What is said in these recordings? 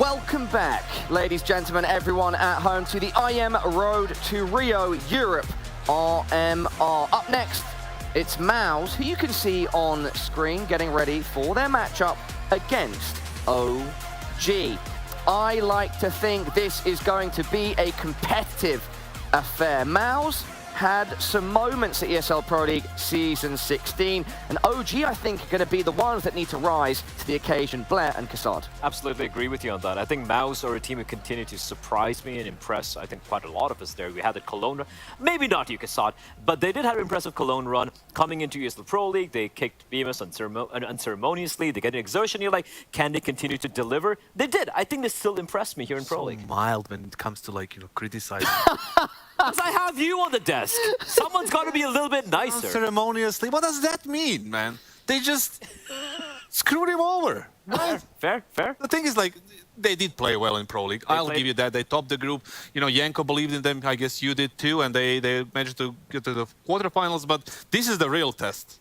Welcome back, ladies, gentlemen, everyone at home, to the IM Road to Rio Europe RMR. Up next, it's Mouse, who you can see on screen getting ready for their matchup against OG. I like to think this is going to be a competitive affair. Mouse had some moments at ESL Pro League Season 16, and OG, I think, are going to be the ones that need to rise to the occasion. Blair and Cassad. Absolutely agree with you on that. I think Mouse are a team who continue to surprise me and impress, I think, quite a lot of us there. We had the Cologne, maybe not you, Cassad, but they did have an impressive Cologne run. Coming into ESL Pro League, they kicked Bemis unceremoniously. They get an exertion. You're like, can they continue to deliver? They did. I think they still impressed me here in Pro League. So mild when it comes to, like, criticizing. Because I have you on the desk. Someone's got to be a little bit nicer. Unceremoniously? What does that mean, man? They just screwed him over. Fair. The thing is, like, they did play well in Pro League. I'll give you that. They topped the group. You know, Yanko believed in them. I guess you did too. And they managed to get to the quarterfinals. But this is the real test.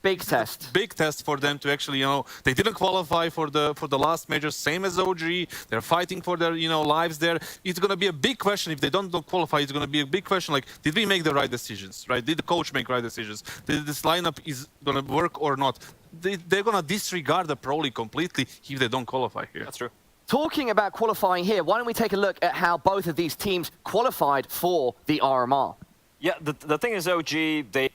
Big test. Big test for them to actually, you know, they didn't qualify for the last major, same as OG. They're fighting for their, you know, lives there. It's going to be a big question if they don't qualify. It's going to be a big question, like, did we make the right decisions, right? Did the coach make right decisions? Did this lineup is going to work or not? They're going to disregard the Pro League completely if they don't qualify here. That's true. Talking about qualifying here, why don't we take a look at how both of these teams qualified for the RMR? Yeah, the thing is, OG, they...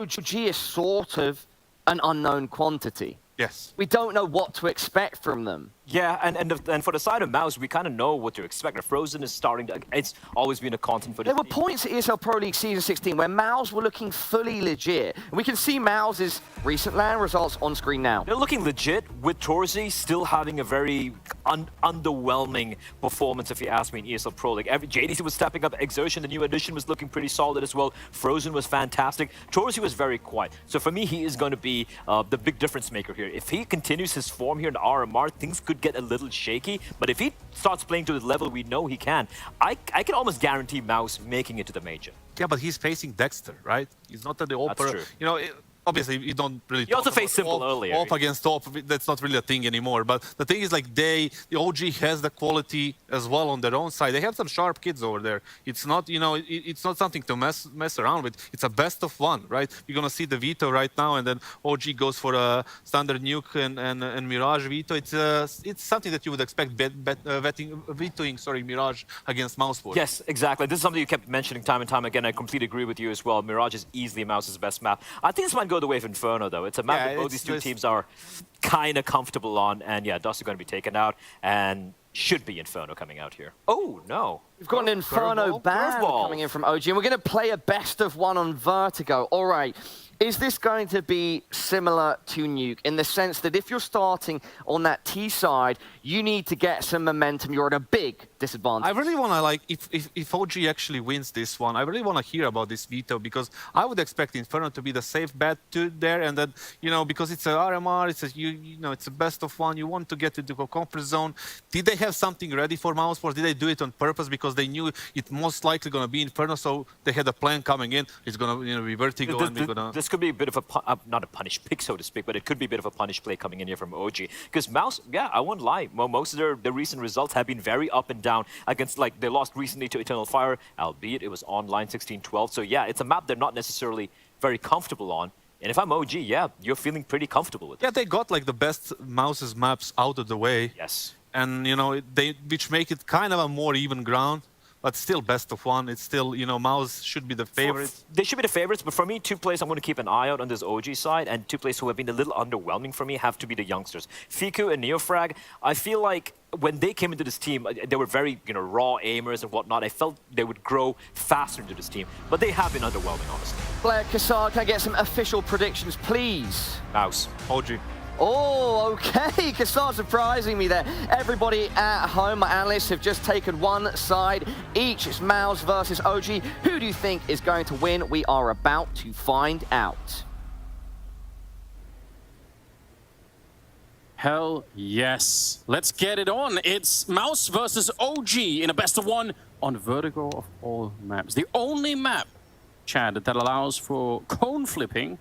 OG is sort of an unknown quantity. Yes. We don't know what to expect from them. Yeah, and for the side of Mouse, we kind of know what to expect. Frozen is starting to... It's always been a constant for this There were team. points at ESL Pro League Season 16 where Mouse were looking fully legit. And we can see Mouse's recent LAN results on screen now. They're looking legit, with Torzi still having a very underwhelming performance, if you ask me, in ESL Pro League. JDC was stepping up. Exertion, the new addition, was looking pretty solid as well. Frozen was fantastic. Torzi was very quiet. So for me, he is going to be the big difference maker here. If he continues his form here in RMR, things could get a little shaky. But if he starts playing to the level we know he can, I can almost guarantee Mouse making it to the major. Yeah, but he's facing Dexter, right? He's not at the Opera. That's true. You know, obviously, you don't really. You also faced Simple earlier. Op against Top, that's not really a thing anymore. But the thing is, like, the OG has the quality as well on their own side. They have some sharp kids over there. It's not, you know, it's not something to mess around with. It's a best of one, right? You're gonna see the veto right now, and then OG goes for a standard nuke and Mirage veto. It's something that you would expect vetoing, Mirage against Mouse for. Yes, exactly. This is something you kept mentioning time and time again. I completely agree with you as well. Mirage is easily Mouse's best map. I think this might go the way of Inferno, though. It's a map that both these two teams are kind of comfortable on. And yeah, Dust are going to be taken out. And should be Inferno coming out here. Oh, no. We've got an Inferno ban coming in from OG. And we're going to play a best of one on Vertigo. All right. Is this going to be similar to Nuke in the sense that if you're starting on that T side, you need to get some momentum, you're at a big disadvantage? I really want to, like, if OG actually wins this one, I really want to hear about this veto, because I would expect Inferno to be the safe bet there, and then, you know, because it's a RMR, it's a, you know, it's a best of one, you want to get into the comfort zone. Did they have something ready for Mouseforce? Did they do it on purpose because they knew it most likely going to be Inferno, so they had a plan coming in, it's going to, you know, be Vertigo, and we're going to... This could be a bit of a, not a punish pick, so to speak, but it could be a bit of a punish play coming in here from OG. Because Mouse, yeah, I won't lie, most of their recent results have been very up and down against, like, they lost recently to Eternal Fire, albeit it was online 16-12. So yeah, it's a map they're not necessarily very comfortable on. And if I'm OG, yeah, you're feeling pretty comfortable with it. Yeah, they got, like, the best Mouse's maps out of the way. Yes. And, you know, which make it kind of a more even ground. But still best of one. It's still, you know, Mouse should be the favorite. They should be the favorites, but for me, two players I'm going to keep an eye out on this OG side, and two players who have been a little underwhelming for me have to be the youngsters. Fiku and Neofrag, I feel like when they came into this team, they were very, you know, raw aimers and whatnot. I felt they would grow faster into this team, but they have been underwhelming, honestly. Blair, Kassar, can I get some official predictions, please? Mouse. OG. Oh, okay. Kassar surprising me there. Everybody at home, my analysts have just taken one side each. It's Mouse versus OG. Who do you think is going to win? We are about to find out. Hell yes. Let's get it on. It's Mouse versus OG in a best of one on Vertigo of all maps. The only map, Chad, that allows for cone flipping,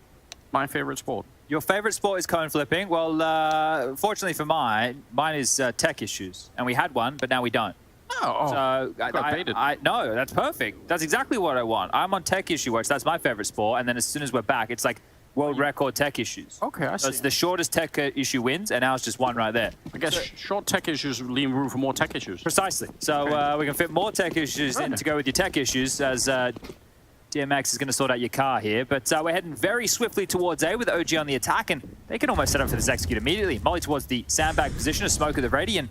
my favorite sport. Your favorite sport is cone flipping? Well, fortunately for mine is tech issues. And we had one, but now we don't. Oh, so no, that's perfect. That's exactly what I want. I'm on tech issue watch. That's my favorite sport. And then as soon as we're back, it's like world record tech issues. Okay, I see. So it's the shortest tech issue wins, and now it's just one right there. I guess short tech issues leave room for more tech issues. Precisely. So we can fit more tech issues in to go with your tech issues as DMX is going to sort out your car here, but we're heading very swiftly towards A with OG on the attack, and they can almost set up for this execute immediately. Molly towards the sandbag position, a smoke of the ready, and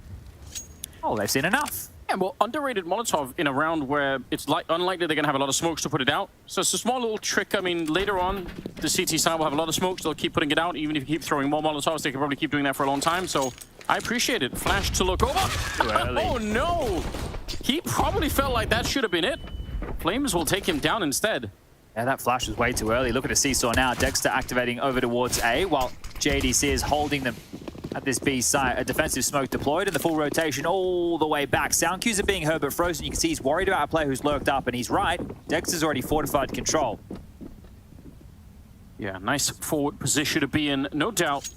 oh, they've seen enough. Yeah, well, underrated Molotov in a round where it's unlikely they're going to have a lot of smokes to put it out. So it's a small little trick. I mean, later on, the CT side will have a lot of smokes. They'll keep putting it out. Even if you keep throwing more Molotovs, they can probably keep doing that for a long time. So I appreciate it. Flash to look over. Oh, no. He probably felt like that should have been it. Flames will take him down instead. Yeah, that flash was way too early. Look at a seesaw now. Dexter activating over towards A, while JDC is holding them at this B site. A defensive smoke deployed and the full rotation all the way back. Sound cues are being heard but frozen. You can see he's worried about a player who's lurked up, and he's right. Dexter's already fortified control. Yeah, nice forward position to be in, no doubt.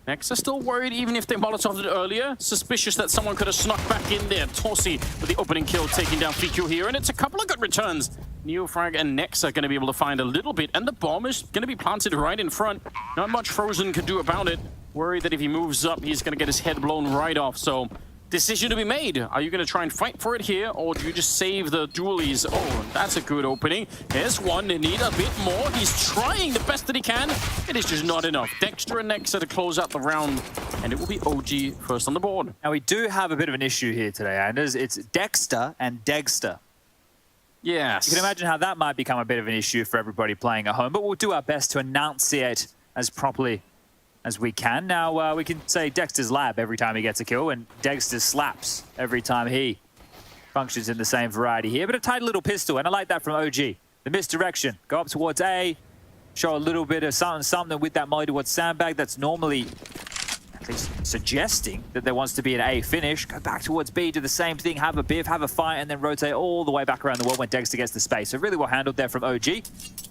Next are still worried even if they Molotoved it earlier. Suspicious that someone could have snuck back in there. Torsi with the opening kill taking down Fiku here, and it's a couple of good returns. Neofrag and Nex are going to be able to find a little bit, and the bomb is going to be planted right in front. Not much Frozen can do about it. Worried that if he moves up, he's going to get his head blown right off. So, decision to be made. Are you going to try and fight for it here, or do you just save the dualies? Oh, that's a good opening. There's one. They need a bit more. He's trying the best that he can. It is just not enough. Dexter and Nexa to close out the round, and it will be OG first on the board. Now, we do have a bit of an issue here today, Anders. It's Dexter and Degster. Yes. You can imagine how that might become a bit of an issue for everybody playing at home, but we'll do our best to enunciate as properly as we can. Now, we can say Dexter's lab every time he gets a kill, and Dexter slaps every time he functions in the same variety here. But a tight little pistol, and I like that from OG. The misdirection. Go up towards A, show a little bit of something with that molly towards sandbag. That's normally at least suggesting that there wants to be an A finish. Go back towards B, do the same thing, have a biv, have a fight, and then rotate all the way back around the world when Dexter gets the space. So really well handled there from OG,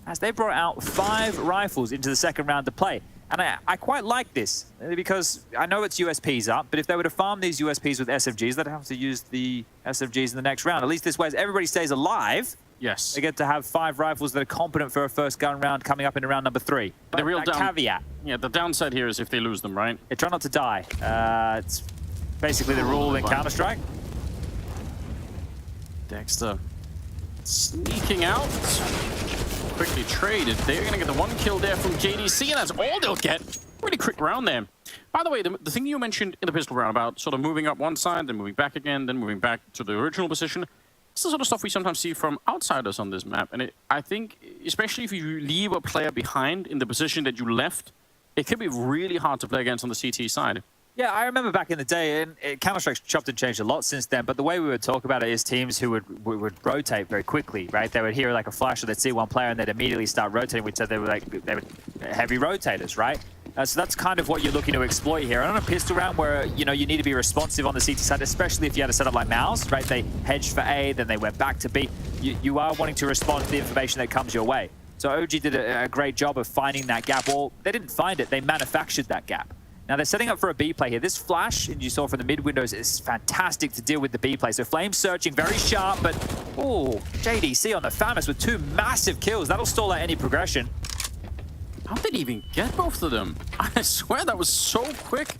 as they brought out 5 rifles into the second round to play. And I quite like this, because I know it's USPs up, but if they were to farm these USPs with SFGs, they'd have to use the SFGs in the next round. At least this way, as everybody stays alive, yes, they get to have 5 rifles that are competent for a first gun round coming up in round number 3. But the real caveat. Yeah, the downside here is if they lose them, right? Try not to die. It's basically the rule in Counter-Strike. Dexter sneaking out. Quickly traded. They're going to get the 1 kill there from JDC, and that's all they'll get. Really quick round there. By the way, the thing you mentioned in the pistol round about sort of moving up one side, then moving back again, then moving back to the original position, It's the sort of stuff we sometimes see from outsiders on this map. And I think, especially if you leave a player behind in the position that you left, it can be really hard to play against on the CT side. Yeah, I remember back in the day, and Counter-Strike's chopped and changed a lot since then, but the way we would talk about it is teams who would rotate very quickly, right? They would hear like a flash or they'd see one player and they'd immediately start rotating. We'd say they were heavy rotators, right? So that's kind of what you're looking to exploit here. And on a pistol round where, you need to be responsive on the CT side, especially if you had a setup like Mouse, right? They hedged for A, then they went back to B. You are wanting to respond to the information that comes your way. So OG did a great job of finding that gap. Well, they didn't find it, they manufactured that gap. Now they're setting up for a B play here. This flash, and you saw from the mid windows, is fantastic to deal with the B play. So Flame searching, very sharp, but JDC on the FAMAS with 2 massive kills. That'll stall out any progression. How did he even get both of them? I swear that was so quick.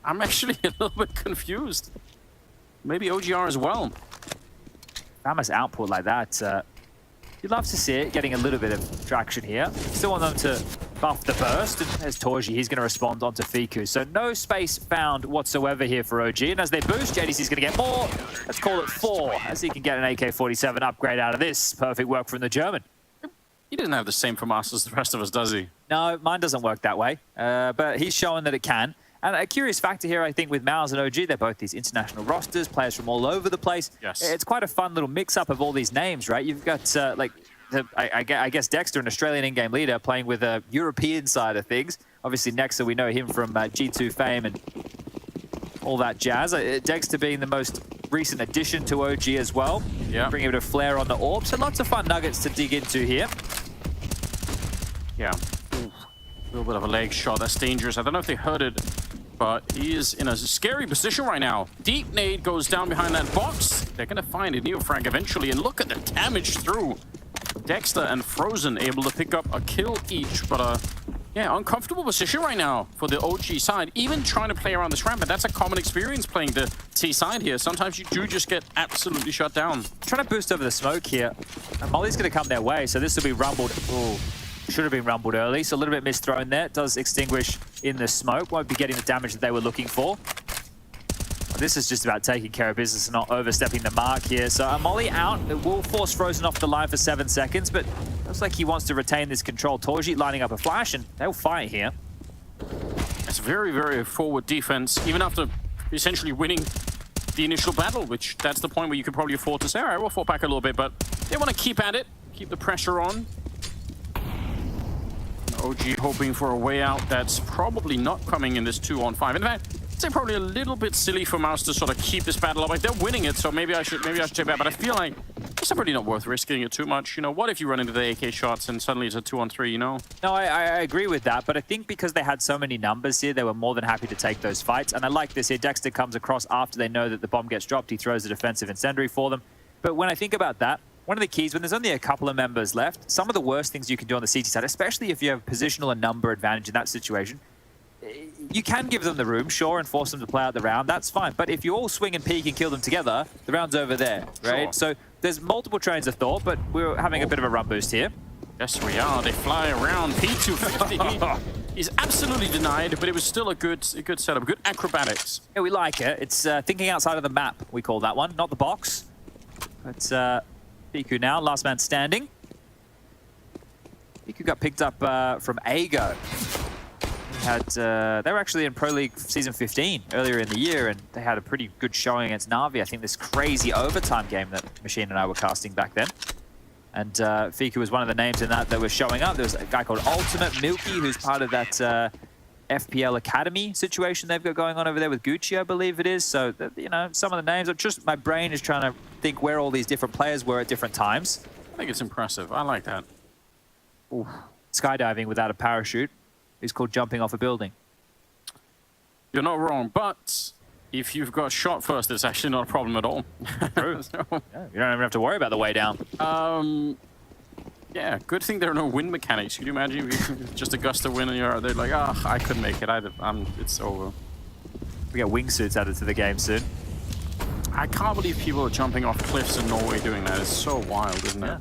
I'm actually a little bit confused. Maybe OGR as well. FAMAS output like that, you'd love to see it getting a little bit of traction here. Still want them to buff the burst, and there's Torji, he's going to respond onto Fiku. So no space found whatsoever here for OG, and as they boost, JDC's going to get more. Let's call it 4, as he can get an AK-47 upgrade out of this. Perfect work from the German. He doesn't have the same from us as the rest of us, does he? No, mine doesn't work that way, but he's showing that it can. And a curious factor here, I think, with Miles and OG, they're both these international rosters, players from all over the place. Yes. It's quite a fun little mix-up of all these names, right? You've got, I guess Dexter, an Australian in-game leader, playing with a European side of things. Obviously, Nexa, we know him from G2 fame and all that jazz. Dexter being the most recent addition to OG as well. Yeah. Bringing a bit of flair on the orb. So lots of fun nuggets to dig into here. Yeah. A little bit of a leg shot. That's dangerous. I don't know if they heard it, but he is in a scary position right now. Deep nade goes down behind that box. They're going to find a Neofrag eventually, and look at the damage through. Dexter and Frozen able to pick up a kill each, but yeah, uncomfortable position right now for the OG side. Even trying to play around this ramp, but that's a common experience playing the T side here. Sometimes you do just get absolutely shut down. Trying to boost over the smoke here. And Molly's going to come their way, so this will be rumbled. Ooh, should have been rumbled early, so a little bit misthrown there. It does extinguish in the smoke. Won't be getting the damage that they were looking for. This is just about taking care of business and not overstepping the mark here. So Molly out. It will force Frozen off the line for 7 seconds, but looks like he wants to retain this control. Torji lining up a flash, and they'll fight here. It's very, very forward defense, even after essentially winning the initial battle, which that's the point where you could probably afford to say, all right, we'll fall back a little bit, but they want to keep at it, keep the pressure on. OG hoping for a way out that's probably not coming in this 2-on-5. In fact, I'd say probably a little bit silly for Mouse to sort of keep this battle up. Like, they're winning it, so maybe I should take that. But I feel like it's really not worth risking it too much. What if you run into the AK shots and suddenly it's a 2-on-3, No, I agree with that, but I think because they had so many numbers here, they were more than happy to take those fights. And I like this here. Dexter comes across after they know that the bomb gets dropped. He throws a defensive incendiary for them. But when I think about that, one of the keys, when there's only a couple of members left, some of the worst things you can do on the CT side, especially if you have positional and number advantage in that situation, you can give them the room, sure, and force them to play out the round. That's fine. But if you all swing and peek and kill them together, the round's over there, right? Sure. So there's multiple trains of thought, but we're having a bit of a run boost here. Yes, we are. They fly around. P250 is absolutely denied, but it was still a good setup, good acrobatics. Yeah, we like it. It's thinking outside of the map, we call that one, not the box. It's Piku now, last man standing. Piku got picked up from Ago. They were actually in Pro League Season 15 earlier in the year, and they had a pretty good showing against Na'Vi. I think this crazy overtime game that Machine and I were casting back then. And Fiku was one of the names in that was showing up. There was a guy called Ultimate Milky, who's part of that FPL Academy situation they've got going on over there with Gucci, I believe it is. So, some of the names, just my brain is trying to think where all these different players were at different times. I think it's impressive. I like that. Ooh. Skydiving without a parachute is called jumping off a building. You're not wrong, but if you've got shot first, it's actually not a problem at all. True. So, yeah, you don't even have to worry about the way down. Yeah, good thing there are no wind mechanics. Can you imagine if you just a gust of wind and they're like, I couldn't make it. It's over. We get wingsuits added to the game soon. I can't believe people are jumping off cliffs in Norway doing that. It's so wild, isn't it?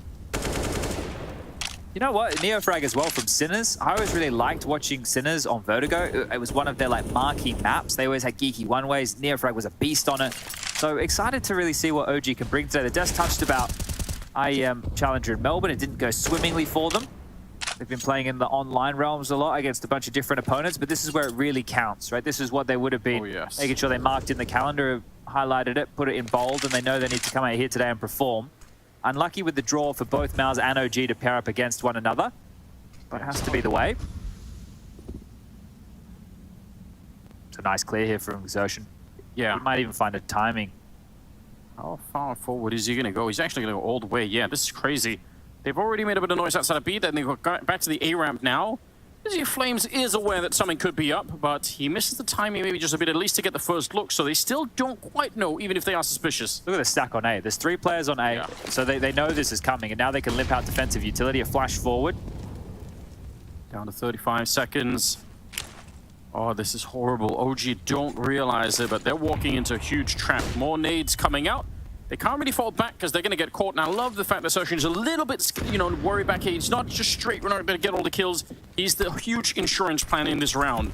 You know what? Neofrag as well from Sinners. I always really liked watching Sinners on Vertigo. It was one of their marquee maps. They always had geeky one-ways. Neofrag was a beast on it. So excited to really see what OG can bring today. The Des touched about IEM Challenger in Melbourne. It didn't go swimmingly for them. They've been playing in the online realms a lot against a bunch of different opponents, but this is where it really counts, right? This is what they would have been making sure they marked in the calendar, highlighted it, put it in bold, and they know they need to come out here today and perform. Unlucky with the draw for both Mouse and OG to pair up against one another, but it has to be the way. It's a nice clear here from Exertion. Yeah. He might even find a timing. How far forward is he going to go? He's actually going to go all the way. Yeah, this is crazy. They've already made a bit of noise outside of B, then they go back to the A ramp now. Dizzy Flames is aware that something could be up, but he misses the timing maybe just a bit, at least to get the first look, so they still don't quite know, even if they are suspicious. Look at the stack on A. There's 3 players on A, so they know this is coming, and now they can limp out defensive utility, a flash forward. Down to 35 seconds. Oh, this is horrible. OG don't realize it, but they're walking into a huge trap. More nades coming out. They can't really fall back because they're going to get caught. And I love the fact that Soshin is a little bit, worried back here. He's not just straight, we're not going to get all the kills. He's the huge insurance plan in this round.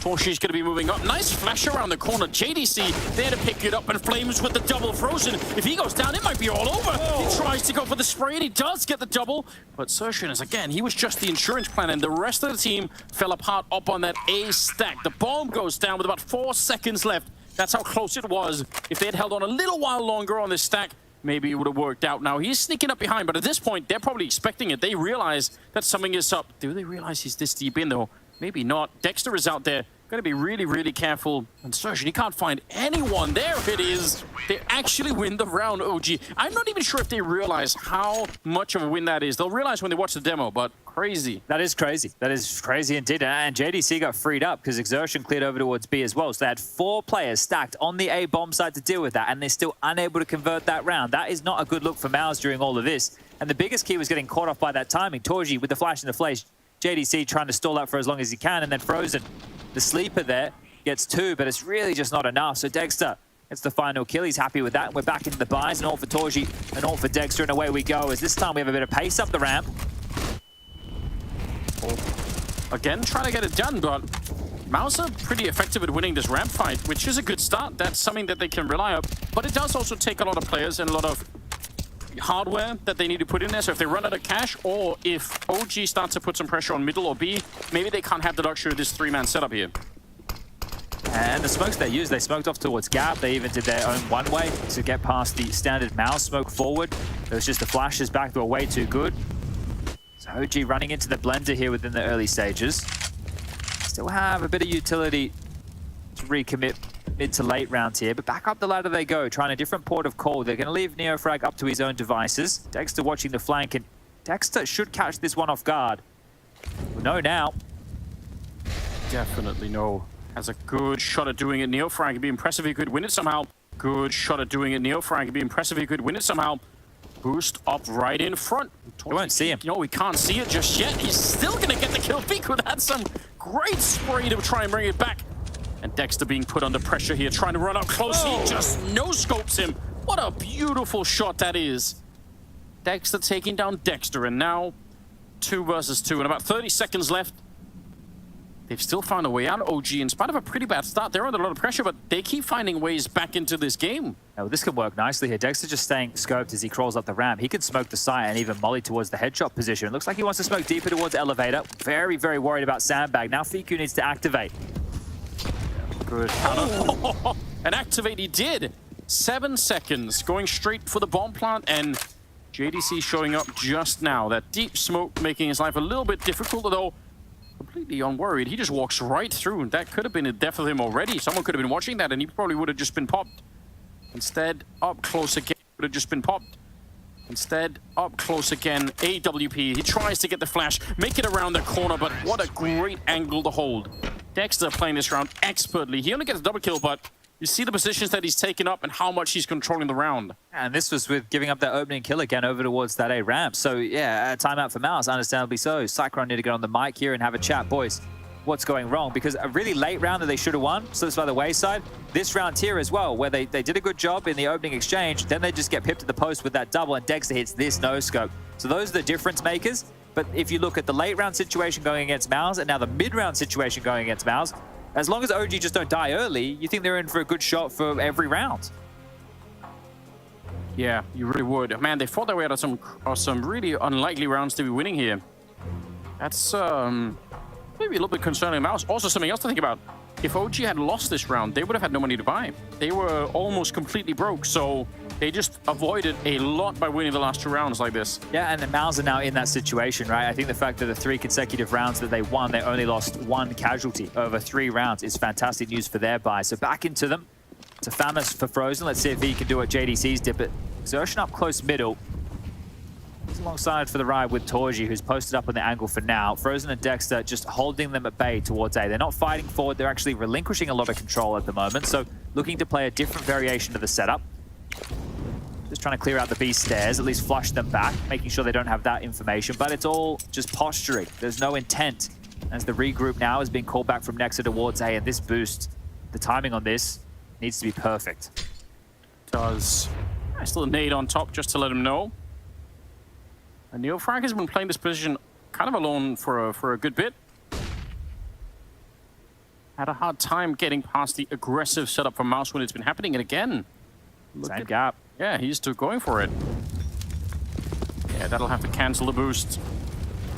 Torshi's going to be moving up. Nice flash around the corner. JDC there to pick it up, and Flames with the double Frozen. If he goes down, it might be all over. He tries to go for the spray, and he does get the double. But Soshin is, again, he was just the insurance plan, and the rest of the team fell apart up on that A stack. The bomb goes down with about 4 seconds left. That's how close it was. If they had held on a little while longer on this stack, maybe it would have worked out. Now, he's sneaking up behind, but at this point, they're probably expecting it. They realize that something is up. Do they realize he's this deep in, though? Maybe not. Dexter is out there. Got to be really, really careful. And Surgeon, he can't find anyone. There it is. They actually win the round, OG. I'm not even sure if they realize how much of a win that is. They'll realize when they watch the demo, but crazy. That is crazy. That is crazy indeed. And JDC got freed up because Exertion cleared over towards B as well. So they had 4 players stacked on the A bomb site to deal with that, and they're still unable to convert that round. That is not a good look for Mouse during all of this. And the biggest key was getting caught off by that timing. Torji with the flash and the flash. JDC trying to stall out for as long as he can, and then Frozen, the sleeper there, gets 2, but it's really just not enough. So Dexter gets the final kill. He's happy with that. And we're back into the buys. An ult for Torji, an ult for Dexter, and away we go. As this time we have a bit of pace up the ramp. Again, trying to get it done, but Mouse are pretty effective at winning this ramp fight, which is a good start. That's something that they can rely on. But it does also take a lot of players and a lot of hardware that they need to put in there. So if they run out of cash, or if OG starts to put some pressure on middle or B, maybe they can't have the luxury of this 3-man setup here. And the smokes they used, they smoked off towards Gap. They even did their own one-way to get past the standard Mouse smoke forward. It was just the flashes back that were way too good. So OG running into the blender here within the early stages. Still have a bit of utility to recommit mid to late rounds here, but back up the ladder they go, trying a different port of call. They're going to leave Neofrag up to his own devices. Dexter watching the flank, and Dexter should catch this one off guard. We'll know now. Definitely no. Has a good shot at doing it. Neofrag would be impressive if he could win it somehow. Good shot at doing it. Neofrag would be impressive if he could win it somehow. Boost up right in front. We won't see him. No, we can't see it just yet. He's still going to get the kill. Feek would have some great spray to try and bring it back. And Dexter being put under pressure here, trying to run up close. He just no-scopes him. What a beautiful shot that is. Dexter taking down Dexter, and now 2 versus 2, and about 30 seconds left. They've still found a way out, OG, in spite of a pretty bad start. They're under a lot of pressure, but they keep finding ways back into this game. Oh, this could work nicely here. Dexter just staying scoped as he crawls up the ramp. He can smoke the site and even molly towards the headshot position. It looks like he wants to smoke deeper towards elevator. Very, very worried about Sandbag. Now Fiku needs to activate. Good. Oh, and activate he did. 7 seconds, going straight for the bomb plant, and JDC showing up just now. That deep smoke making his life a little bit difficult, although completely unworried. He just walks right through, and that could have been a death of him already. Someone could have been watching that, and he probably would have just been popped. Instead, up close again, would have just been popped. Instead, up close again, AWP. He tries to get the flash, make it around the corner, but what a great angle to hold. Dexter playing this round expertly. He only gets a double kill, but you see the positions that he's taken up and how much he's controlling the round. And this was with giving up that opening kill again over towards that A ramp. So yeah, a timeout for Mouse, understandably so. Cyclone need to get on the mic here and have a chat. Boys, what's going wrong? Because a really late round that they should have won, slips by the wayside. This round here as well, where they did a good job in the opening exchange, then they just get pipped to the post with that double, and Dexter hits this no-scope. So those are the difference makers. But if you look at the late round situation going against Mouse, and now the mid-round situation going against Mouse, as long as OG just don't die early, you think they're in for a good shot for every round. Yeah, you really would. Man, they fought their way out of some really unlikely rounds to be winning here. That's maybe a little bit concerning. Mouse. Also, something else to think about. If OG had lost this round, they would have had no money to buy. They were almost completely broke, so they just avoided a lot by winning the last 2 rounds like this. Yeah, and the Mouse are now in that situation, right? I think the fact that the 3 consecutive rounds that they won, they only lost 1 casualty over 3 rounds is fantastic news for their buy. So back into them. It's a Famous for Frozen. Let's see if he can do what JDC's did, but Exertion up close middle. He's alongside for the ride with Torji, who's posted up on the angle for now. Frozen and Dexter just holding them at bay towards A. They're not fighting forward. They're actually relinquishing a lot of control at the moment. So looking to play a different variation of the setup. Just trying to clear out the B stairs, at least flush them back, making sure they don't have that information. But it's all just posturing. There's no intent. As the regroup now is being called back from Nexa towards A. And this boost, the timing on this needs to be perfect. Does. Still a nade on top just to let him know. And Neofrag has been playing this position kind of alone for a good bit. Had a hard time getting past the aggressive setup from Mouse when it's been happening. And again, Same gap. Yeah, he's still going for it. Yeah, that'll have to cancel the boost.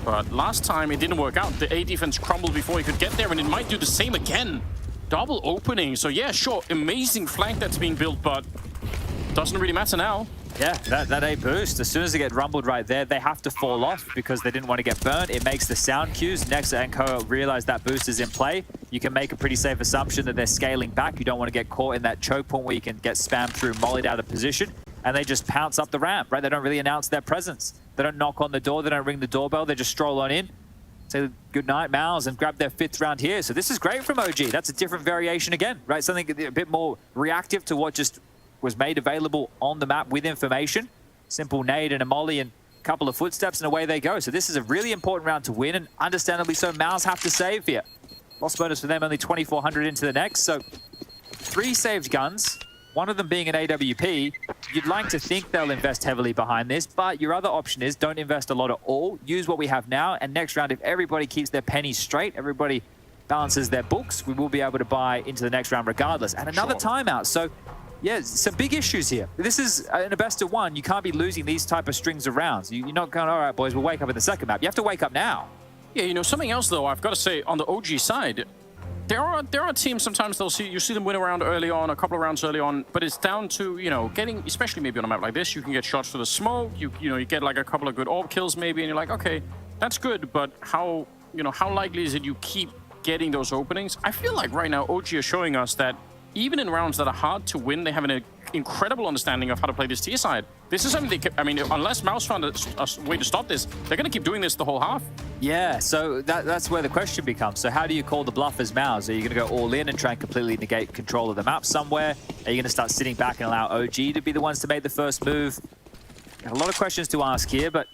But last time it didn't work out. The A defense crumbled before he could get there, and it might do the same again. Double opening. So yeah, sure, amazing flank that's being built, but doesn't really matter now. Yeah, that A boost, as soon as they get rumbled right there, they have to fall off because they didn't want to get burned. It makes the sound cues. Nexa and Co realize that boost is in play. You can make a pretty safe assumption that they're scaling back. You don't want to get caught in that choke point where you can get spammed through, mollied out of position, and they just pounce up the ramp, right? They don't really announce their presence. They don't knock on the door. They don't ring the doorbell. They just stroll on in, say good night, Mouse, and grab their 5th round here. So this is great from OG. That's a different variation again, right? Something a bit more reactive to what just was made available on the map with information. Simple nade and a molly and a couple of footsteps and away they go. So this is a really important round to win, and understandably so, Mouse have to save here. Loss bonus for them, only 2,400 into the next. So 3 saved guns, one of them being an AWP. You'd like to think they'll invest heavily behind this, but your other option is don't invest a lot at all. Use what we have now, and next round, if everybody keeps their pennies straight, everybody balances their books, we will be able to buy into the next round regardless. And another timeout. So yeah, some big issues here. This is in a best of 1. You can't be losing these type of strings of rounds. You're not going, all right, boys, we'll wake up in the second map. You have to wake up now. Yeah, you know, something else, though, I've got to say, on the OG side, there are teams sometimes you see them win a round early on, a couple of rounds early on, but it's down to, you know, getting, especially maybe on a map like this, you can get shots through the smoke, you get like a couple of good orb kills maybe, and you're like, okay, that's good, but how likely is it you keep getting those openings? I feel like right now OG are showing us that even in rounds that are hard to win, they have an incredible understanding of how to play this tier side. This is something I mean, unless Mouse found a way to stop this, they're going to keep doing this the whole half. Yeah, so that's where the question becomes. So how do you call the bluff as Mouse? Are you going to go all in and try and completely negate control of the map somewhere? Are you going to start sitting back and allow OG to be the ones to make the first move? Got a lot of questions to ask here, but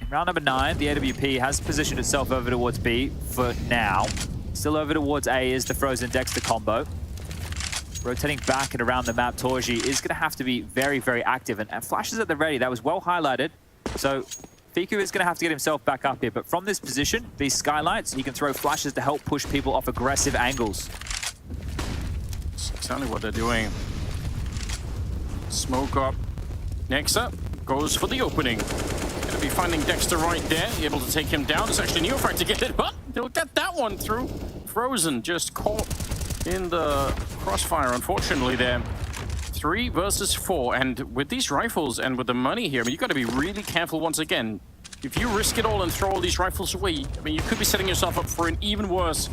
in round number 9, the AWP has positioned itself over towards B for now. Still over towards A is the Frozen Dexter combo. Rotating back and around the map, Torji is going to have to be very, very active. And flashes at the ready. That was well highlighted. So Fiku is going to have to get himself back up here. But from this position, these skylights, he can throw flashes to help push people off aggressive angles. That's exactly what they're doing. Smoke up. Nexa goes for the opening. Going to be finding Dexter right there. Able to take him down. It's actually Neofrag to get it, but they'll get that one through. Frozen just caught in the crossfire, unfortunately, there. 3 versus 4, and with these rifles and with the money here, I mean, you've got to be really careful once again. If you risk it all and throw all these rifles away, I mean, you could be setting yourself up for an even worse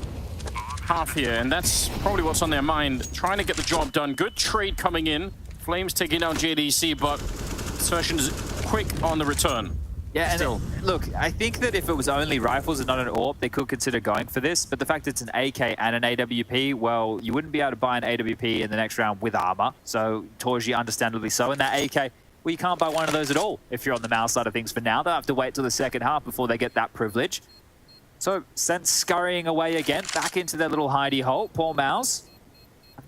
half here, and that's probably what's on their mind, trying to get the job done. Good trade coming in. Flames taking down JDC, but Assertion is quick on the return. Yeah, and look, I think that if it was only rifles and not an AWP, they could consider going for this. But the fact that it's an AK and an AWP, well, you wouldn't be able to buy an AWP in the next round with armor. So Torji, understandably so. And that AK, well, you can't buy one of those at all if you're on the Mouse side of things for now. They'll have to wait till the second half before they get that privilege. So Sense scurrying away again, back into their little hidey hole. Poor Mouse.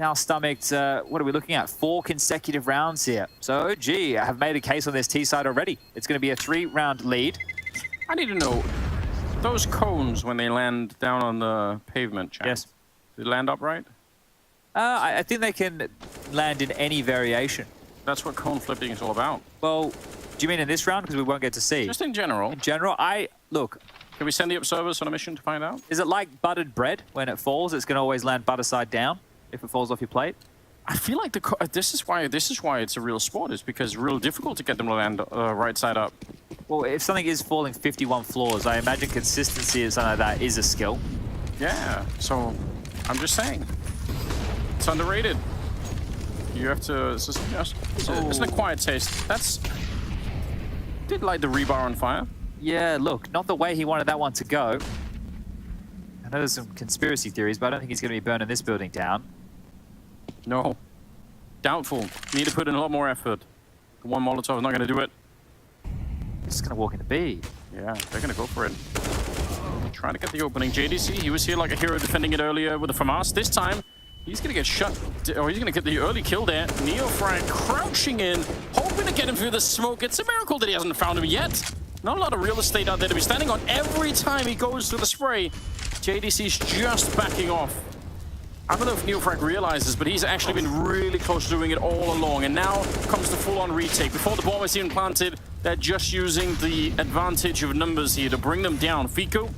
Now stomached, what are we looking at? 4 consecutive rounds here. So OG have made a case on this T side already. It's going to be a 3-round lead. I need to know, those cones when they land down on the pavement, chat, yes, do they land upright? I think they can land in any variation. That's what cone flipping is all about. Well, do you mean in this round? Because we won't get to see. Just in general. In general, look. Can we send the observers on a mission to find out? Is it like buttered bread? When it falls, it's going to always land butter side down if it falls off your plate? I feel like this is why it's a real sport. Is because it's real difficult to get them to land right side up. Well, if something is falling 51 floors, I imagine consistency and something like that is a skill. Yeah. So I'm just saying, it's underrated. You have to. It's an acquired taste. That's. Did light the rebar on fire. Yeah, look, not the way he wanted that one to go. I know there's some conspiracy theories, but I don't think he's going to be burning this building down. No. Doubtful. Need to put in a lot more effort. One Molotov is not going to do it. Just going to walk into B. Yeah, they're going to go for it. Trying to get the opening. JDC, he was here like a hero defending it earlier with the FAMAS. This time, he's going to get shot, or he's going to get the early kill there. Neofrag crouching in, hoping to get him through the smoke. It's a miracle that he hasn't found him yet. Not a lot of real estate out there to be standing on. Every time he goes through the spray, JDC's just backing off. I don't know if Neofrag realizes, but he's actually been really close to doing it all along. And now comes the full-on retake. Before the bomb is even planted, they're just using the advantage of numbers here to bring them down. Fico,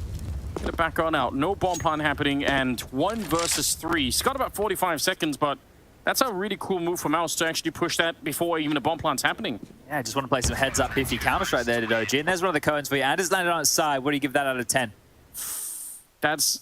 gonna back on out. No bomb plant happening, and 1 versus 3. He's got about 45 seconds, but that's a really cool move from Mouse to actually push that before even a bomb plant's happening. Yeah, I just want to play some heads-up piffy counter-strike there to OG. And there's one of the cones for you. And it's landed on its side. What do you give that out of 10? That's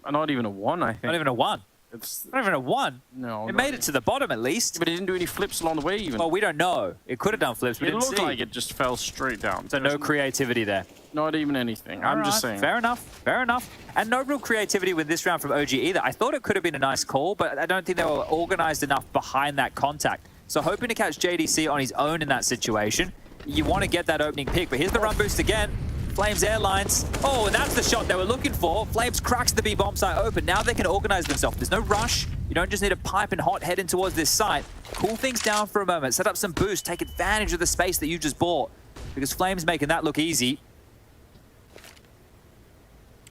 not even a 1, I think. Not even a 1. It's Not even a 1. no. It made it to the bottom at least. But it didn't do any flips along the way even. Well, we don't know. It could have done flips. We It didn't looked see. like it just fell straight down. So no creativity there. Not even anything. I'm just saying. Fair enough. Fair enough. And no real creativity with this round from OG either. I thought it could have been a nice call, but I don't think they were organized enough behind that contact. So hoping to catch JDC on his own in that situation. You want to get that opening pick, but here's the run boost again. Flames Airlines. Oh, and that's the shot they were looking for. Flames cracks the B bomb site open. Now they can organize themselves. There's no rush. You don't just need to pipe and hot head in towards this site. Cool things down for a moment. Set up some boost. Take advantage of the space that you just bought. Because Flames making that look easy.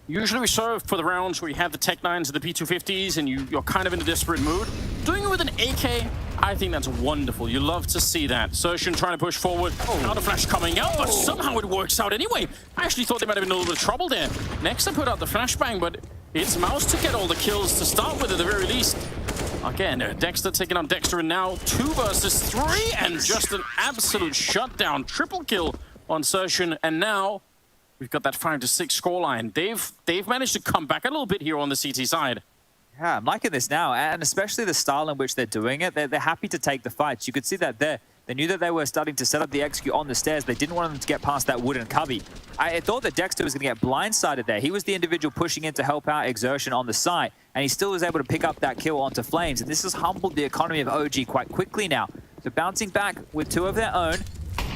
Usually we serve for the rounds where you have the Tech 9s and the P250s and you're kind of in a desperate mood. Doing it with an AK, I think that's wonderful. You love to see that. Sershin trying to push forward. Counter flash coming out, but somehow it works out anyway. I actually thought they might have been in a little bit of trouble there. Next I put out the flashbang, but it's Mouse to get all the kills to start with at the very least. Again, Dexter taking on Dexter, and now 2 versus 3, and just an absolute shutdown. Triple kill on Sershin, and now we've got that 5-6 scoreline. They've managed to come back a little bit here on the CT side. Yeah, I'm liking this now, and especially the style in which they're doing it. They're happy to take the fights. You could see that there. They knew that they were starting to set up the execute on the stairs. They didn't want them to get past that wooden cubby. I thought that Dexter was going to get blindsided there. He was the individual pushing in to help out Exertion on the site, and he still was able to pick up that kill onto Flames. And this has humbled the economy of OG quite quickly now. So bouncing back with 2 of their own.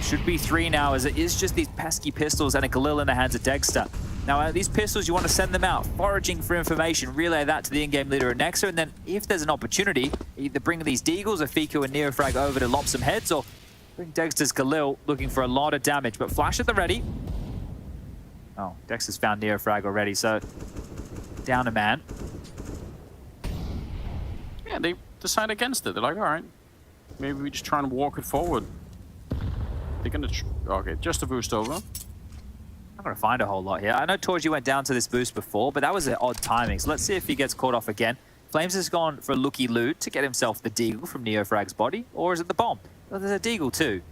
Should be 3 now, as it is just these pesky pistols and a Galil in the hands of Dexter. Now, these pistols, you want to send them out, foraging for information, relay that to the in-game leader at Nexa, and then if there's an opportunity, either bring these Deagles or Fico and Neofrag over to lop some heads, or bring Dexter's Galil looking for a lot of damage. But Flash at the ready. Oh, Dexter's found Neofrag already, so down a man. Yeah, they decide against it. They're like, all right, maybe we just try and walk it forward. They're going to... Okay, just a boost over. I'm going to find a whole lot here. I know Torji went down to this boost before, but that was an odd timing. So let's see if he gets caught off again. Flames has gone for a looky-loo to get himself the Deagle from Neofrag's body, or is it the bomb? Well, there's a Deagle too.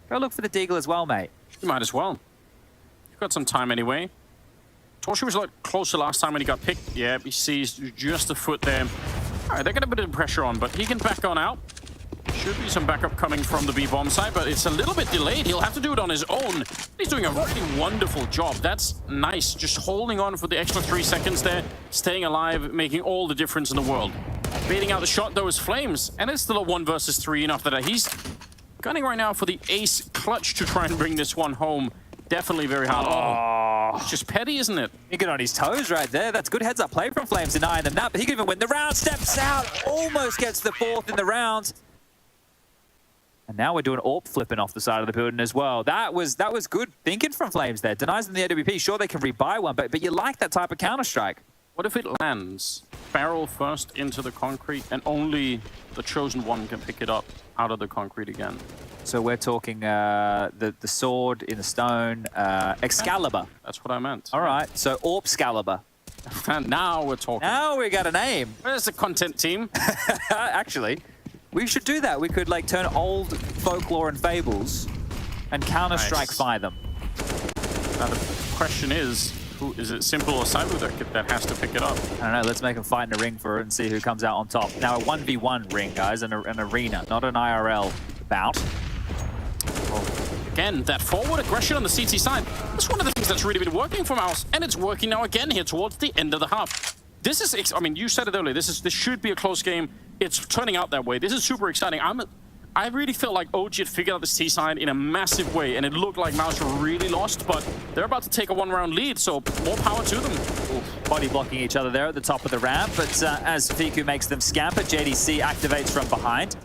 Go look for the Deagle as well, mate. You might as well. You've got some time anyway. Torshi was a lot closer last time when he got picked. Yeah, he sees just a foot there. All right, they're getting a bit of pressure on, but he can back on out. Should be some backup coming from the B-bomb side, but it's a little bit delayed. He'll have to do it on his own. He's doing a really wonderful job. That's nice. Just holding on for the extra 3 seconds there, staying alive, making all the difference in the world. Baiting out the shot, though, is Flames, and it's still a 1 versus 3. And after that, he's gunning right now for the ace clutch to try and bring this one home. Definitely very hard. Oh, it's just petty, isn't it? Thinking on his toes right there. That's good heads-up play from Flames, denying them that, but he can even win the round. Steps out, almost gets the 4th in the round. And now we're doing AWP flipping off the side of the building as well. That was good thinking from Flames there. Denies them the AWP. Sure, they can rebuy one, but you like that type of Counter-Strike. What if it lands barrel first into the concrete and only the chosen one can pick it up out of the concrete again? So we're talking the sword in the stone, Excalibur. That's what I meant. All right, so Orpscalibur. And now we're talking. Now we got a name. Where's the content team? Actually, we should do that. We could like turn old folklore and fables and Counter-Strike-fy them. Now the question is it Simple or Cyber that has to pick it up? I don't know, let's make them fight in a ring for it and see who comes out on top. Now a 1v1 ring, guys, an arena, not an IRL bout. Again, that forward aggression on the CT side, that's one of the things that's really been working for Mouse, and it's working now again here towards the end of the half. This is, I mean, you said it earlier, this should be a close game. It's turning out that way. This is super exciting. I really felt like OG had figured out the C side in a massive way, and it looked like Mouse were really lost, but they're about to take a one-round lead, so more power to them. Oof, body blocking each other there at the top of the ramp, but as Fiku makes them scamper, JDC activates from behind.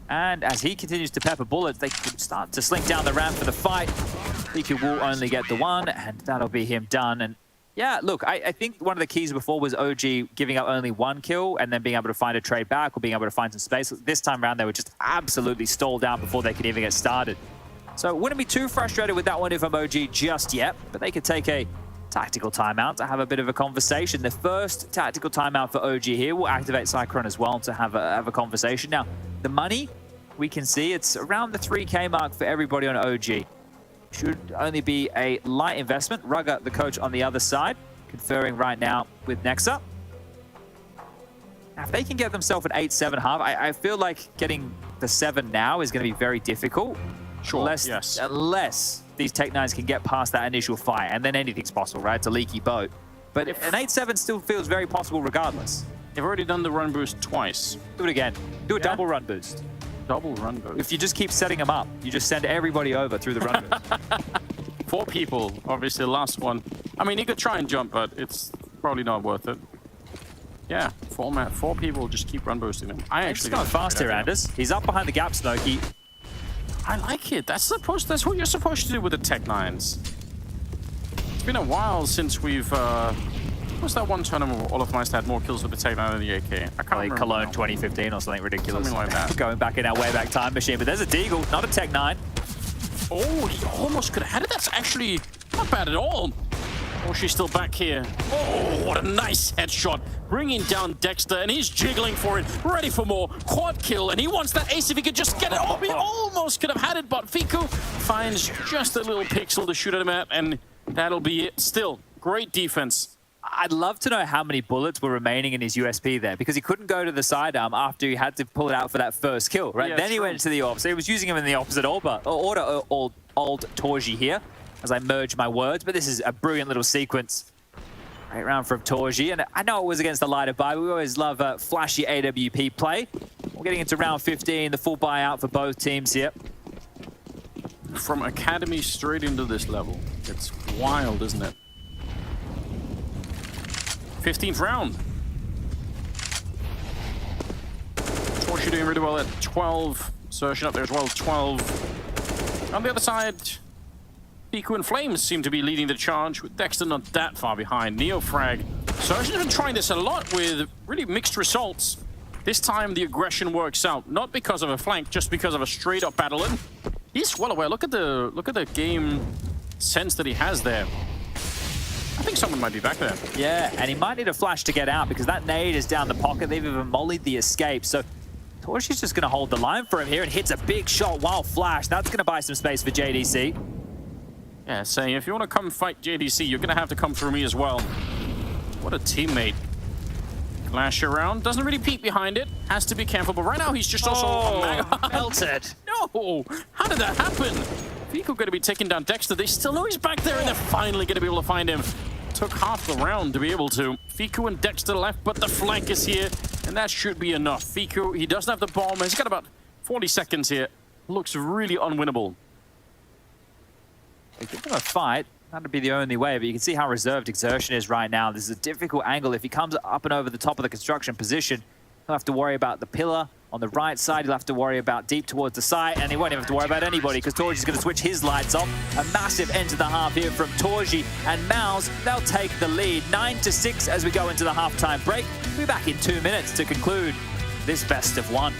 And as he continues to pepper bullets, they can start to slink down the ramp for the fight. Fiku will only get the one, and that'll be him done. And yeah, look, I think one of the keys before was OG giving up only one kill and then being able to find a trade back or being able to find some space. This time around, they were just absolutely stalled out before they could even get started. So wouldn't be too frustrated with that one if I'm OG just yet, but they could take a tactical timeout to have a bit of a conversation. The first tactical timeout for OG here will activate Cyclone as well to have a conversation. Now, the money, we can see it's around the 3K mark for everybody on OG. Should only be a light investment. Rugger, the coach, on the other side, conferring right now with Nexa. Now, if they can get themselves an 8-7 half, I feel like getting the 7 now is going to be very difficult. Sure, Unless these Tech-9s can get past that initial fight, and then anything's possible, right? It's a leaky boat. But an 8-7 still feels very possible regardless. They've already done the run boost twice. Do it again. Do a double run boost. Double run boost. If you just keep setting them up, you just send everybody over through the run boost. 4 people, obviously the last one. I mean, he could try and jump, but it's probably not worth it. Yeah, 4 people just keep run boosting him. He's going fast here, Anders. He's up behind the gap, Smokey. I like it. That's what you're supposed to do with the Tech-9s. It's been a while since we've... What's that one tournament where all of Meister had more kills with the Tech-9 than the AK? I can't remember. Cologne 2015 or something ridiculous. Something like that. Going back in our way back time machine. But there's a Deagle, not a Tech-9. Oh, he almost could have had it. That's actually not bad at all. Oh, she's still back here. Oh, what a nice headshot. Bringing down Dexter, and he's jiggling for it. Ready for more. Quad kill, and he wants that ace if he could just get it. Oh, he almost could have had it, but Fiku finds just a little pixel to shoot at him at, and that'll be it. Still, great defense. I'd love to know how many bullets were remaining in his USP there, because he couldn't go to the sidearm after he had to pull it out for that first kill, right? Yeah, then he went to the AWP. So he was using him in the opposite order, old Torji here, as I merge my words. But this is a brilliant little sequence. Great round from Torji. And I know it was against the lighter buy. We always love flashy AWP play. We're getting into round 15, the full buyout for both teams here. From Academy straight into this level. It's wild, isn't it? 15th round. Torch doing really well at 12. Surgeon up there as well, 12. On the other side, Fiku and Flames seem to be leading the charge, with Dexter not that far behind. Neofrag. Surgeon's been trying this a lot with really mixed results. This time the aggression works out, not because of a flank, just because of a straight up battle. And he's well aware. Look at the game sense that he has there. I think someone might be back there. Yeah, and he might need a flash to get out because that nade is down the pocket. They've even mollied the escape. So Torchi's just going to hold the line for him here and hits a big shot while flash. That's going to buy some space for JDC. Yeah, saying if you want to come fight JDC, you're going to have to come through me as well. What a teammate. Flash around, doesn't really peek behind it. Has to be careful, but right now he's just also melted. No, how did that happen? Fiku going to be taking down Dexter. They still know he's back there, and they're finally going to be able to find him. Took half the round to be able to. Fiku and Dexter left, but the flank is here, and that should be enough. Fiku, he doesn't have the bomb. He's got about 40 seconds here. Looks really unwinnable. They give him a fight. That'd be the only way, but you can see how reserved Exertion is right now. This is a difficult angle. If he comes up and over the top of the construction position, he'll have to worry about the pillar On the right side, he'll have to worry about deep towards the side, and he won't even have to worry about anybody because Torji's going to switch his lights off. A massive end to the half here from Torji and Mouse. They'll take the lead 9-6 as we go into the halftime break. We'll be back in 2 minutes to conclude this best of one.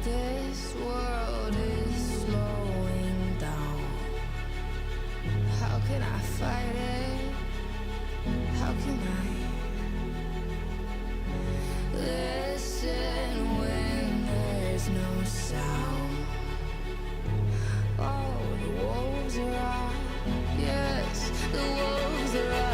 This world is slowing down. How can I fight it? How can I listen when there's no sound? Oh, the wolves are out. Yes, the wolves are out.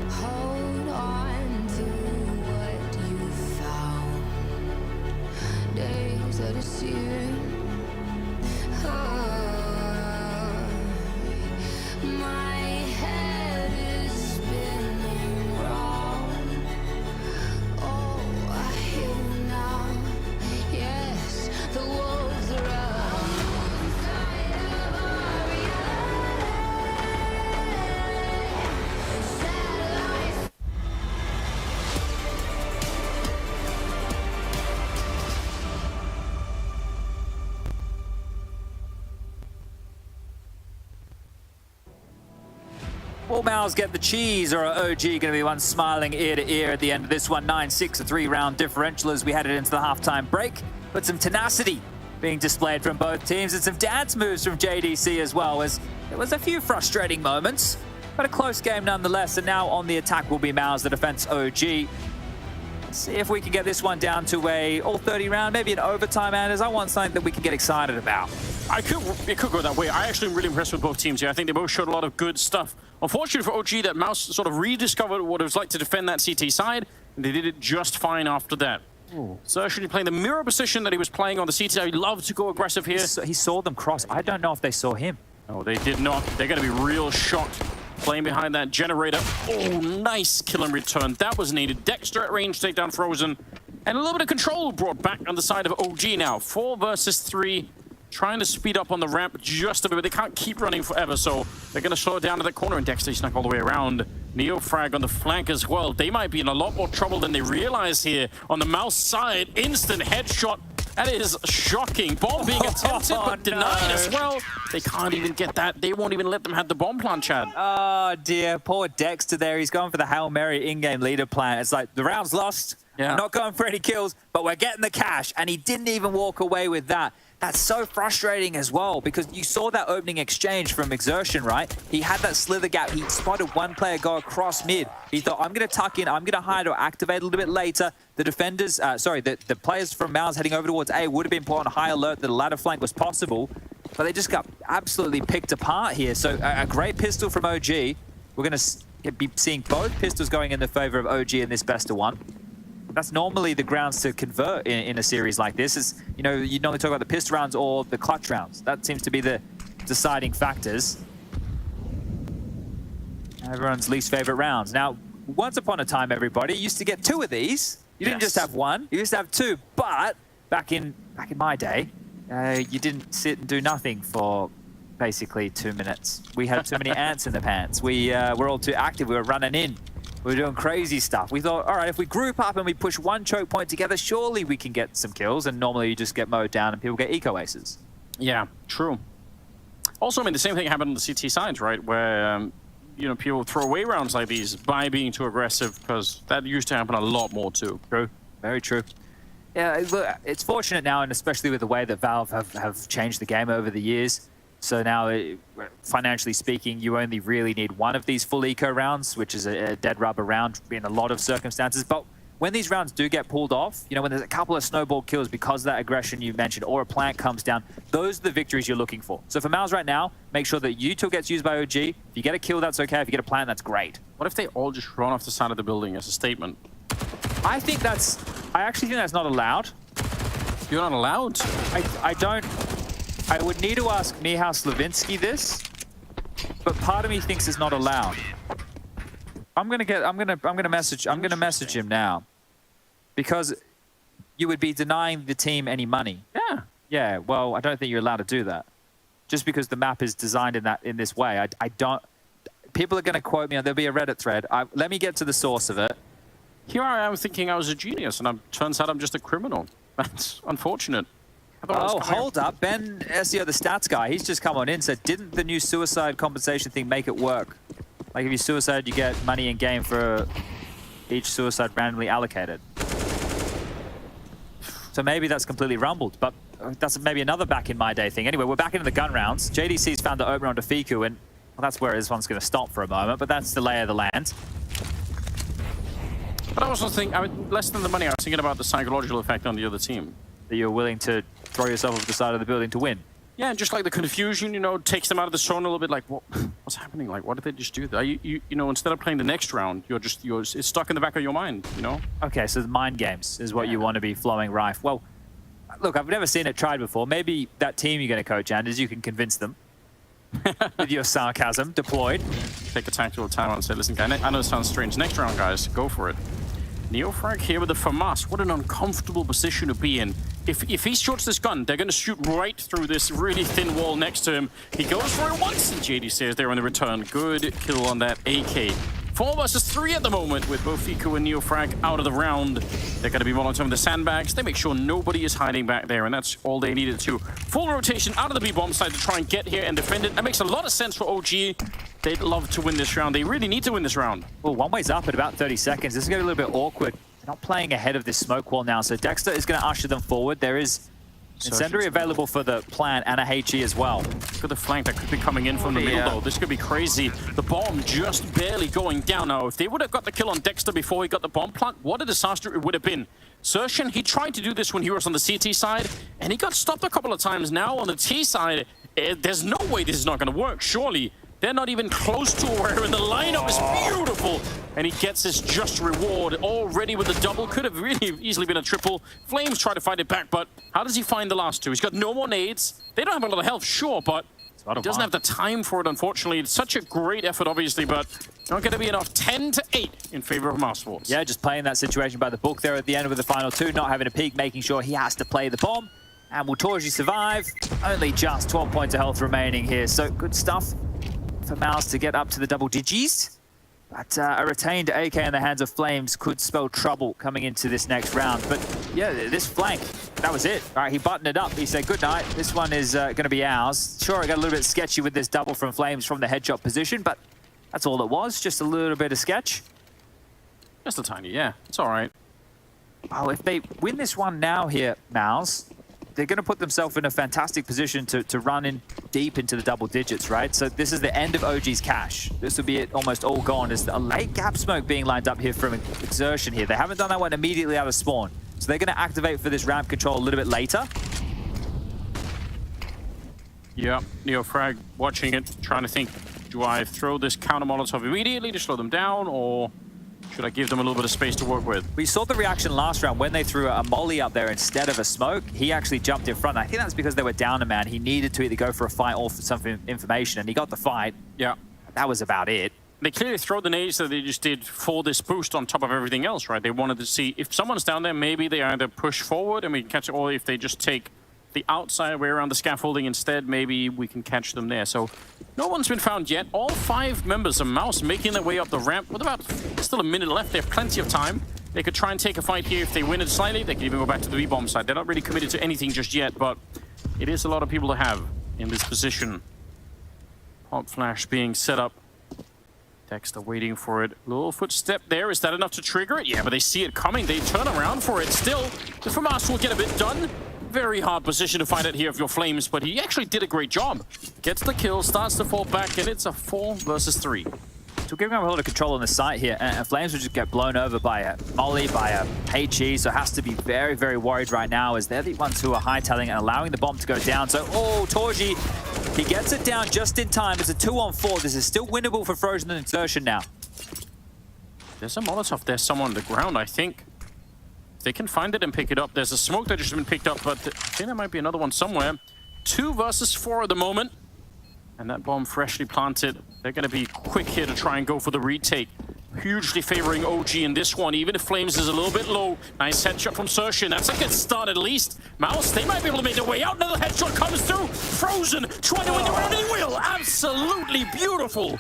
Hold on to what you found. Days are deceiving. My head is spinning round. Oh, I hear now. Yes, the wolves are out. Inside of our satellites. Will Mouse get the cheese, or are OG going to be one smiling ear to ear at the end of this one? 9-6, a 3-round differential as we headed into the halftime break. But some tenacity being displayed from both teams, and some dance moves from JDC as well, as there was a few frustrating moments, but a close game nonetheless. And now on the attack will be Mouse, the defense OG. Let's see if we can get this one down to a all-30 round, maybe an overtime, Anders. I want something that we can get excited about. It could go that way. I actually am really impressed with both teams here. I think they both showed a lot of good stuff. Unfortunately for OG, that Mouse sort of rediscovered what it was like to defend that CT side, and they did it just fine after that. Certainly playing the mirror position that he was playing on the CT. I love to go aggressive here. He saw them cross. I don't know if they saw him. No, they did not. They're going to be real shocked playing behind that generator. Oh, nice kill and return. That was needed. Dexter at range to take down Frozen. And a little bit of control brought back on the side of OG now. 4 versus 3. Trying to speed up on the ramp just a bit, but they can't keep running forever, so they're going to slow it down to the corner, and Dexter snuck all the way around. Neofrag on the flank as well. They might be in a lot more trouble than they realize here. On the Mouse side, instant headshot That is shocking. Bomb being attempted, but denied as well. They can't even get that. They won't even let them have the bomb plant, Chad. Oh, dear. Poor Dexter there. He's going for the Hail Mary in-game leader plan. It's like, the round's lost. Yeah. I'm not going for any kills, but we're getting the cash. And he didn't even walk away with that. That's so frustrating as well, because you saw that opening exchange from Exertion, right? He had that slither gap. He spotted one player go across mid. He thought, I'm going to tuck in, I'm going to hide or activate a little bit later. The defenders, the players from Mouse heading over towards A would have been put on high alert that a ladder flank was possible, but they just got absolutely picked apart here. So a great pistol from OG. We're going to be seeing both pistols going in the favor of OG in this best of one. That's normally the grounds to convert in a series like this. Is, you know, you normally talk about the pistol rounds or the clutch rounds. That seems to be the deciding factors. Everyone's least favorite rounds. Now, once upon a time, everybody used to get 2 of these. You didn't just have 1. You used to have 2. But back in my day, you didn't sit and do nothing for basically 2 minutes. We had too many ants in the pants. We were all too active. We were running in. We were doing crazy stuff. We thought, all right, if we group up and we push 1 choke point together, surely we can get some kills. And normally you just get mowed down and people get eco aces. Yeah, true. Also, I mean, the same thing happened on the CT sides, right? Where, you know, people throw away rounds like these by being too aggressive, because that used to happen a lot more too. True. Very true. Yeah, look, it's fortunate now, and especially with the way that Valve have changed the game over the years. So now, financially speaking, you only really need 1 of these full eco rounds, which is a dead rubber round in a lot of circumstances. But when these rounds do get pulled off, you know, when there's a couple of snowball kills because of that aggression you mentioned, or a plant comes down, those are the victories you're looking for. So for Mouse right now, make sure that util gets used by OG. If you get a kill, that's okay. If you get a plant, that's great. What if they all just run off the side of the building as a statement? I actually think that's not allowed. You're not allowed? I would need to ask Mihal Slavinsky this, but part of me thinks it's not allowed. I'm gonna message him now, because you would be denying the team any money. Yeah. Yeah. Well, I don't think you're allowed to do that, just because the map is designed in this way. I don't. People are gonna quote me, and there'll be a Reddit thread. Let me get to the source of it. Here I am thinking I was a genius, and turns out I'm just a criminal. That's unfortunate. Oh, hold up. Ben SEO, the stats guy, he's just come on in and said, didn't the new suicide compensation thing make it work? Like, if you suicide, you get money in game for each suicide randomly allocated. So maybe that's completely rumbled, but that's maybe another back in my day thing. Anyway, we're back into the gun rounds. JDC's found the opener onto Fiku, and well, that's where this one's going to stop for a moment, but that's the lay of the land. But I also think, less than the money, I was thinking about the psychological effect on the other team. That you're willing to throw yourself over the side of the building to win. Yeah, and just like the confusion, you know, takes them out of the zone a little bit. Like, what's happening? Like, why did they just do that? You know, instead of playing the next round, it's stuck in the back of your mind, you know? Okay, so the mind games is what you want to be flowing rife. Well, look, I've never seen it tried before. Maybe that team you're going to coach, Anders, you can convince them with your sarcasm deployed. Take a tactical timeout and say, listen, guy, I know it sounds strange. Next round, guys, go for it. Neofrag here with the FAMAS. What an uncomfortable position to be in. If he shoots this gun, they're going to shoot right through this really thin wall next to him. He goes for it once, and JD says there on the return. Good kill on that AK. 4 versus 3 at the moment, with both Fiku and Neofrag out of the round. They're going to be monitoring the sandbags. They make sure nobody is hiding back there, and that's all they needed to. Full rotation out of the B-bomb side to try and get here and defend it. That makes a lot of sense for OG. They'd love to win this round. They really need to win this round. Well, one way's up at about 30 seconds. This is going to be a little bit awkward. They're not playing ahead of this smoke wall now, so Dexter is going to usher them forward. There is incendiary available for the plant and a HE as well. Look at the flank that could be coming in from the middle, though. This could be crazy. The bomb just barely going down. Now, if they would have got the kill on Dexter before he got the bomb plant, what a disaster it would have been. Sertian, he tried to do this when he was on the CT side, and he got stopped a couple of times. Now, on the T side, there's no way this is not going to work, surely. They're not even close to where in the lineup is beautiful. And he gets his just reward already with the double. Could have really easily been a triple. Flames try to fight it back, but how does he find the last 2? He's got no more nades. They don't have a lot of health, sure, but he doesn't have the time for it, unfortunately. It's such a great effort, obviously, but not going to be enough. 10-8 in favor of Mousesports. Yeah, just playing that situation by the book there at the end with the final 2, not having a peek, making sure he has to play the bomb. And will Torji survive? Only just 12 points of health remaining here, so good stuff for Mouse to get up to the double digits. But a retained AK in the hands of Flames could spell trouble coming into this next round. But yeah, this flank, that was it. All right, he buttoned it up. He said, good night. This one is going to be ours. Sure, I got a little bit sketchy with this double from Flames from the headshot position, but that's all it was. Just a little bit of sketch. Just a tiny, yeah. It's all right. Oh, if they win this one now here, Mouse, they're going to put themselves in a fantastic position to run in deep into the double digits, right? So this is the end of OG's cash. This will be it almost all gone. There's a late gap smoke being lined up here from Exertion here. They haven't done that one immediately out of spawn. So they're going to activate for this ramp control a little bit later. Yeah, Neofrag watching it, trying to think, do I throw this counter Molotov immediately to slow them down, or should I give them a little bit of space to work with? We saw the reaction last round when they threw a molly up there instead of a smoke. He actually jumped in front. I think that's because they were down a man. He needed to either go for a fight or for some information, and he got the fight. Yeah. That was about it. They clearly throw the nades that they just did for this boost on top of everything else, right? They wanted to see if someone's down there, maybe they either push forward and we can catch it, or if they just take the outside way around the scaffolding instead, maybe we can catch them there. So no one's been found yet. All 5 members of Mouse making their way up the ramp with about still a minute left. They have plenty of time. They could try and take a fight here if they win it slightly. They could even go back to the B-bomb side. They're not really committed to anything just yet, but it is a lot of people to have in this position. Pop flash being set up. Dexter waiting for it. Little footstep there. Is that enough to trigger it? Yeah, but they see it coming. They turn around for it still. The FAMAS will get a bit done. Very hard position to find it here of your Flames, but he actually did a great job. Gets the kill, starts to fall back, and it's a 4 versus 3. So giving him a lot of control on the site here, and Flames will just get blown over by a molly, by a HE, so has to be very, very worried right now as they're the ones who are hightailing and allowing the bomb to go down. So, oh, Torji, he gets it down just in time. It's a 2-on-4. This is still winnable for Frozen and Exertion now. There's a Molotov there somewhere on the ground, I think. They can find it and pick it up. There's a smoke that just been picked up, but I think there might be another one somewhere. 2 versus 4 at the moment. And that bomb freshly planted. They're going to be quick here to try and go for the retake. Hugely favoring OG in this one, even if Flames is a little bit low. Nice headshot from Sershin. That's a good start at least. Mouse, they might be able to make their way out. Another headshot comes through. Frozen, trying to win the round. He will. Absolutely beautiful.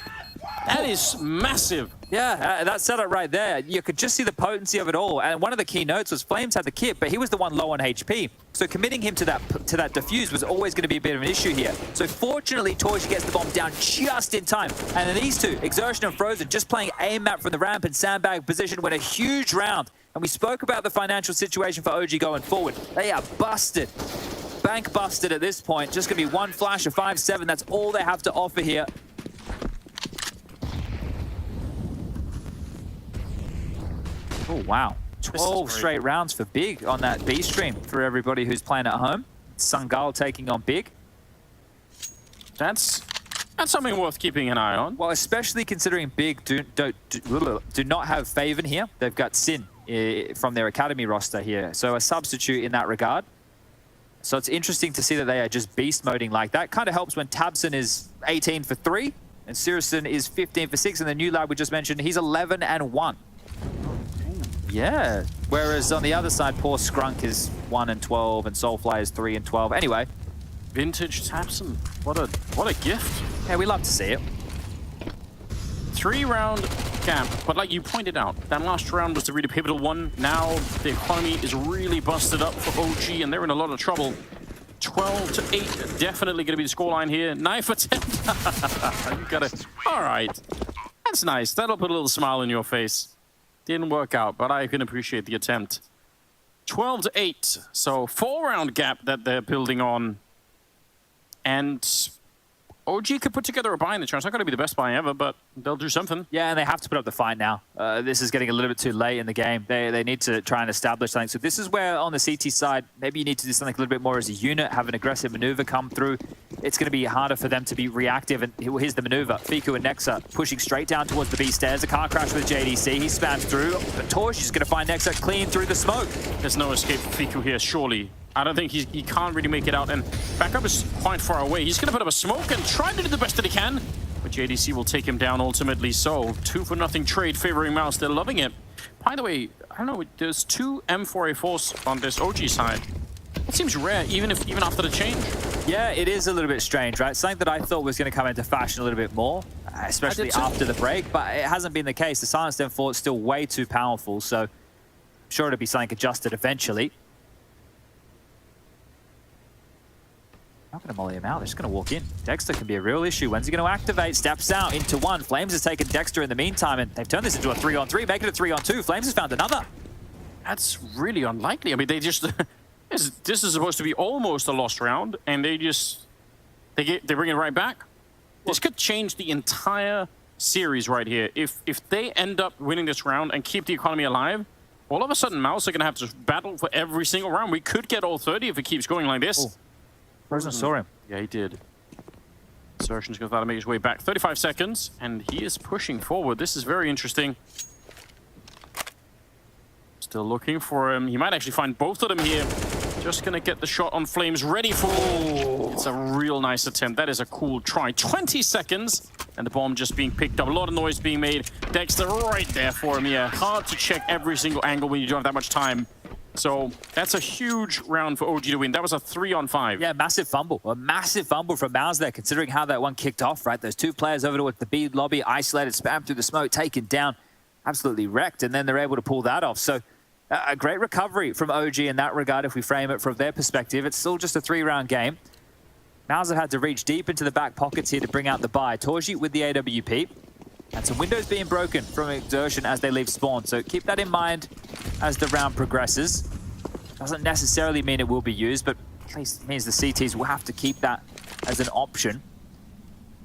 That is massive. Yeah, that setup right there, you could just see the potency of it all. And one of the key notes was Flames had the kit, but he was the one low on HP. So committing him to that defuse was always going to be a bit of an issue here. So fortunately, Torch gets the bomb down just in time. And then these two, Exertion and Frozen, just playing aim map from the ramp and sandbag position, win a huge round. And we spoke about the financial situation for OG going forward. They are busted. Bank busted at this point. Just going to be one flash of 5-7. That's all they have to offer here. Oh, wow. 12 straight rounds for Big on that B stream for everybody who's playing at home. Sungal taking on Big. That's something worth keeping an eye on. Well, especially considering Big do not have Faven here. They've got Sin from their academy roster here. So a substitute in that regard. So it's interesting to see that they are just beast moding like that. Kind of helps when Tabson is 18 for 3 and Sirison is 15 for 6. And the new lad we just mentioned, he's 11 and 1. Yeah, whereas on the other side, poor Skrunk is 1 and 12, and Soulfly is 3 and 12. Anyway, vintage Tabson, what a gift. Yeah, we love to see it. 3-round gap, but like you pointed out, that last round was the really pivotal one. Now the economy is really busted up for OG, and they're in a lot of trouble. 12-8, definitely going to be the scoreline here. 9 for 10. You got it. All right, that's nice. That'll put a little smile on your face. Didn't work out, but I can appreciate the attempt. 12-8, so 4-round gap that they're building on. And OG could put together a buy in the chance. It's not going to be the best buy ever, but they'll do something. Yeah, and they have to put up the fight now. This is getting a little bit too late in the game. They need to try and establish something. So this is where, on the CT side, maybe you need to do something a little bit more as a unit, have an aggressive maneuver come through. It's going to be harder for them to be reactive. And here's the maneuver. Fiku and Nexa pushing straight down towards the B stairs. A car crash with JDC. He spams through. But Torch is going to find Nexa clean through the smoke. There's no escape for Fiku here, surely. I don't think he can't really make it out, and backup is quite far away. He's going to put up a smoke and try to do the best that he can, but JDC will take him down ultimately. So 2-for-0 trade favoring Mouse. They're loving it. By the way, I don't know, there's 2 M4A4s on this OG side. It seems rare, even after the change. Yeah, it is a little bit strange, right? Something that I thought was going to come into fashion a little bit more, especially after the break, but it hasn't been the case. The Silence M4 is still way too powerful, so I'm sure it'll be something adjusted eventually. Not going to molly him out, they're just going to walk in. Dexter can be a real issue. When's he going to activate? Steps out into one. Flames has taken Dexter in the meantime, and they've turned this into a 3-on-3, making it a 3-on-2. Flames has found another. That's really unlikely. I mean, they just... this is supposed to be almost a lost round, and they bring it right back. This could change the entire series right here. If they end up winning this round and keep the economy alive, all of a sudden Mouse are going to have to battle for every single round. We could get all 30 if it keeps going like this. Ooh. Frozen saw him. Yeah, he did. Surgeon's going to try to make his way back. 35 seconds, and he is pushing forward. This is very interesting. Still looking for him. He might actually find both of them here. Just going to get the shot on Flames ready for... It's a real nice attempt. That is a cool try. 20 seconds, and the bomb just being picked up. A lot of noise being made. Dexter right there for him. Yeah, hard to check every single angle when you don't have that much time. So that's a huge round for OG to win. That was a 3-on-5. Yeah, massive fumble. A massive fumble from Mouse there, considering how that one kicked off, right? Those two players over towards the B lobby, isolated, spammed through the smoke, taken down, absolutely wrecked, and then they're able to pull that off. So a great recovery from OG in that regard, if we frame it from their perspective. It's still just a 3-round game. Mouse have had to reach deep into the back pockets here to bring out the buy. Torji with the AWP. And some windows being broken from Exertion as they leave spawn. So keep that in mind as the round progresses. Doesn't necessarily mean it will be used, but at least means the CTs will have to keep that as an option.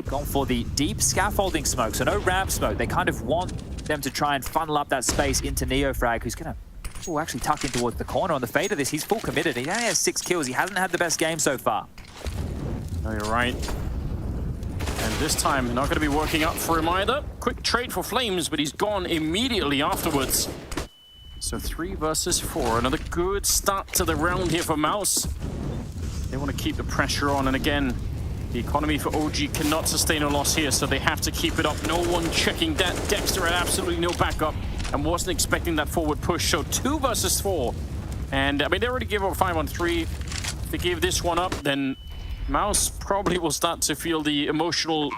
Gone for the deep scaffolding smoke, so no ramp smoke. They kind of want them to try and funnel up that space into Neofrag, who's going to actually tuck in towards the corner. On the fade of this, he's full committed. He only has 6 kills. He hasn't had the best game so far. No, you're right. And this time, not going to be working out for him either. Quick trade for Flames, but he's gone immediately afterwards. So 3 versus 4. Another good start to the round here for Mouse. They want to keep the pressure on. And again, the economy for OG cannot sustain a loss here, so they have to keep it up. No one checking that. Dexter had absolutely no backup and wasn't expecting that forward push. So 2 versus 4. And I mean, they already gave up 5-on-3. If they give this one up, then Mouse probably will start to feel the emotional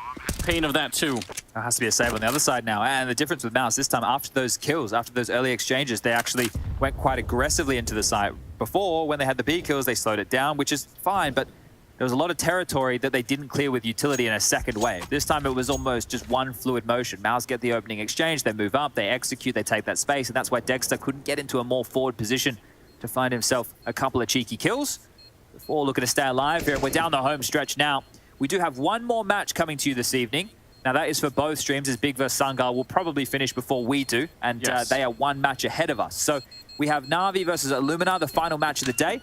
pain of that too. There has to be a save on the other side now. And the difference with Mouse this time, after those kills, after those early exchanges, they actually went quite aggressively into the site. Before, when they had the B kills, they slowed it down, which is fine, but there was a lot of territory that they didn't clear with utility in a second wave. This time it was almost just one fluid motion. Mouse get the opening exchange, they move up, they execute, they take that space, and that's why Dexter couldn't get into a more forward position to find himself a couple of cheeky kills before looking to stay alive here. We're down the home stretch now. We do have one more match coming to you this evening. Now that is for both streams, as Big vs Sungar will probably finish before we do, and yes, they are one match ahead of us. So we have Na'Vi versus Illumina, the final match of the day.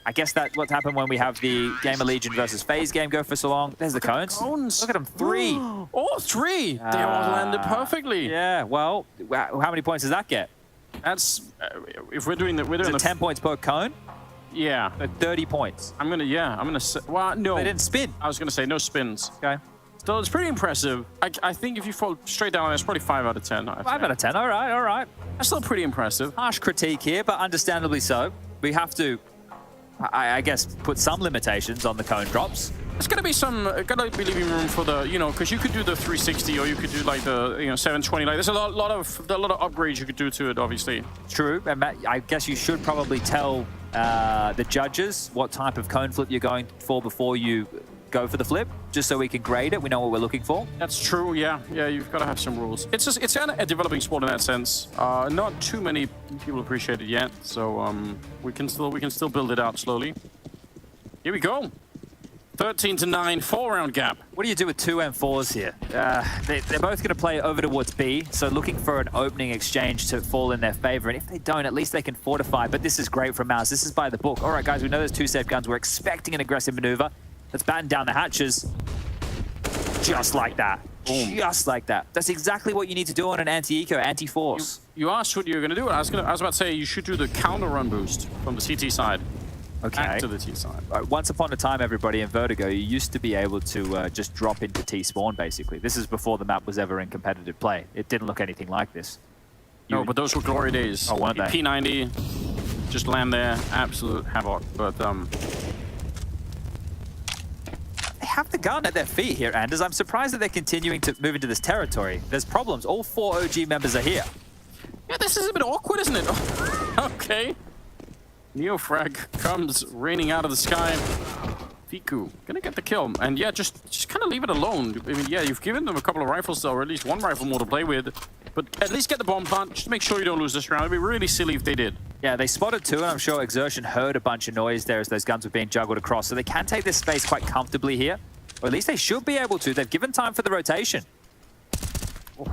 I guess that's what happened when we have the Gamer Legion versus FaZe game go for so long. There's the cones. Look at them, 3. All 3! They all landed perfectly. Yeah, well, how many points does that get? That's, if we're doing that, we're doing 10 points per cone? Yeah. So 30 points. I'm gonna say, well, no. They didn't spin. I was gonna say no spins. Okay. Still, it's pretty impressive. I think if you fall straight down, it's probably 5 out of 10. 5 out of 10, all right, all right. That's still pretty impressive. Harsh critique here, but understandably so. We have to, I guess, put some limitations on the cone drops. There's gonna be some, gotta be leaving room for the, you know, because you could do the 360 or you could do like the, 720. Like, there's a lot of upgrades you could do to it, obviously. True, and Matt, I guess you should probably tell the judges what type of cone flip you're going for before you go for the flip, just so we can grade it. We know what we're looking for. That's true. Yeah, you've got to have some rules. It's kind of a developing sport in that sense. Not too many people appreciate it yet, so we can still build it out slowly. Here we go. 13-9, 4-round gap. What do you do with 2 M4s here? They're both going to play over towards B, so looking for an opening exchange to fall in their favor. And if they don't, at least they can fortify. But this is great from Mouse. This is by the book. All right, guys, we know there's 2 safe guns. We're expecting an aggressive maneuver. Let's batten down the hatches. Just like that. Boom. Just like that. That's exactly what you need to do on an anti-eco, anti-force. You asked what you were going to do. I was about to say you should do the counter run boost from the CT side. Okay. Back to the T side. Once upon a time, everybody, in Vertigo, you used to be able to just drop into T spawn, basically. This is before the map was ever in competitive play. It didn't look anything like this. No, but those were glory days. Oh, weren't they? P90, just land there, absolute havoc. But have the gun at their feet here, Anders. I'm surprised that they're continuing to move into this territory. There's problems. All 4 OG members are here. Yeah, this is a bit awkward, isn't it? Okay. Neofrag comes raining out of the sky. Fiku gonna get the kill. And yeah, just kind of leave it alone. I mean, yeah, you've given them a couple of rifles, or at least one rifle more to play with. But at least get the bomb plant. Just make sure you don't lose this round. It'd be really silly if they did. Yeah, they spotted 2, and I'm sure Exertion heard a bunch of noise there as those guns were being juggled across. So they can take this space quite comfortably here. Or at least they should be able to. They've given time for the rotation. Oh,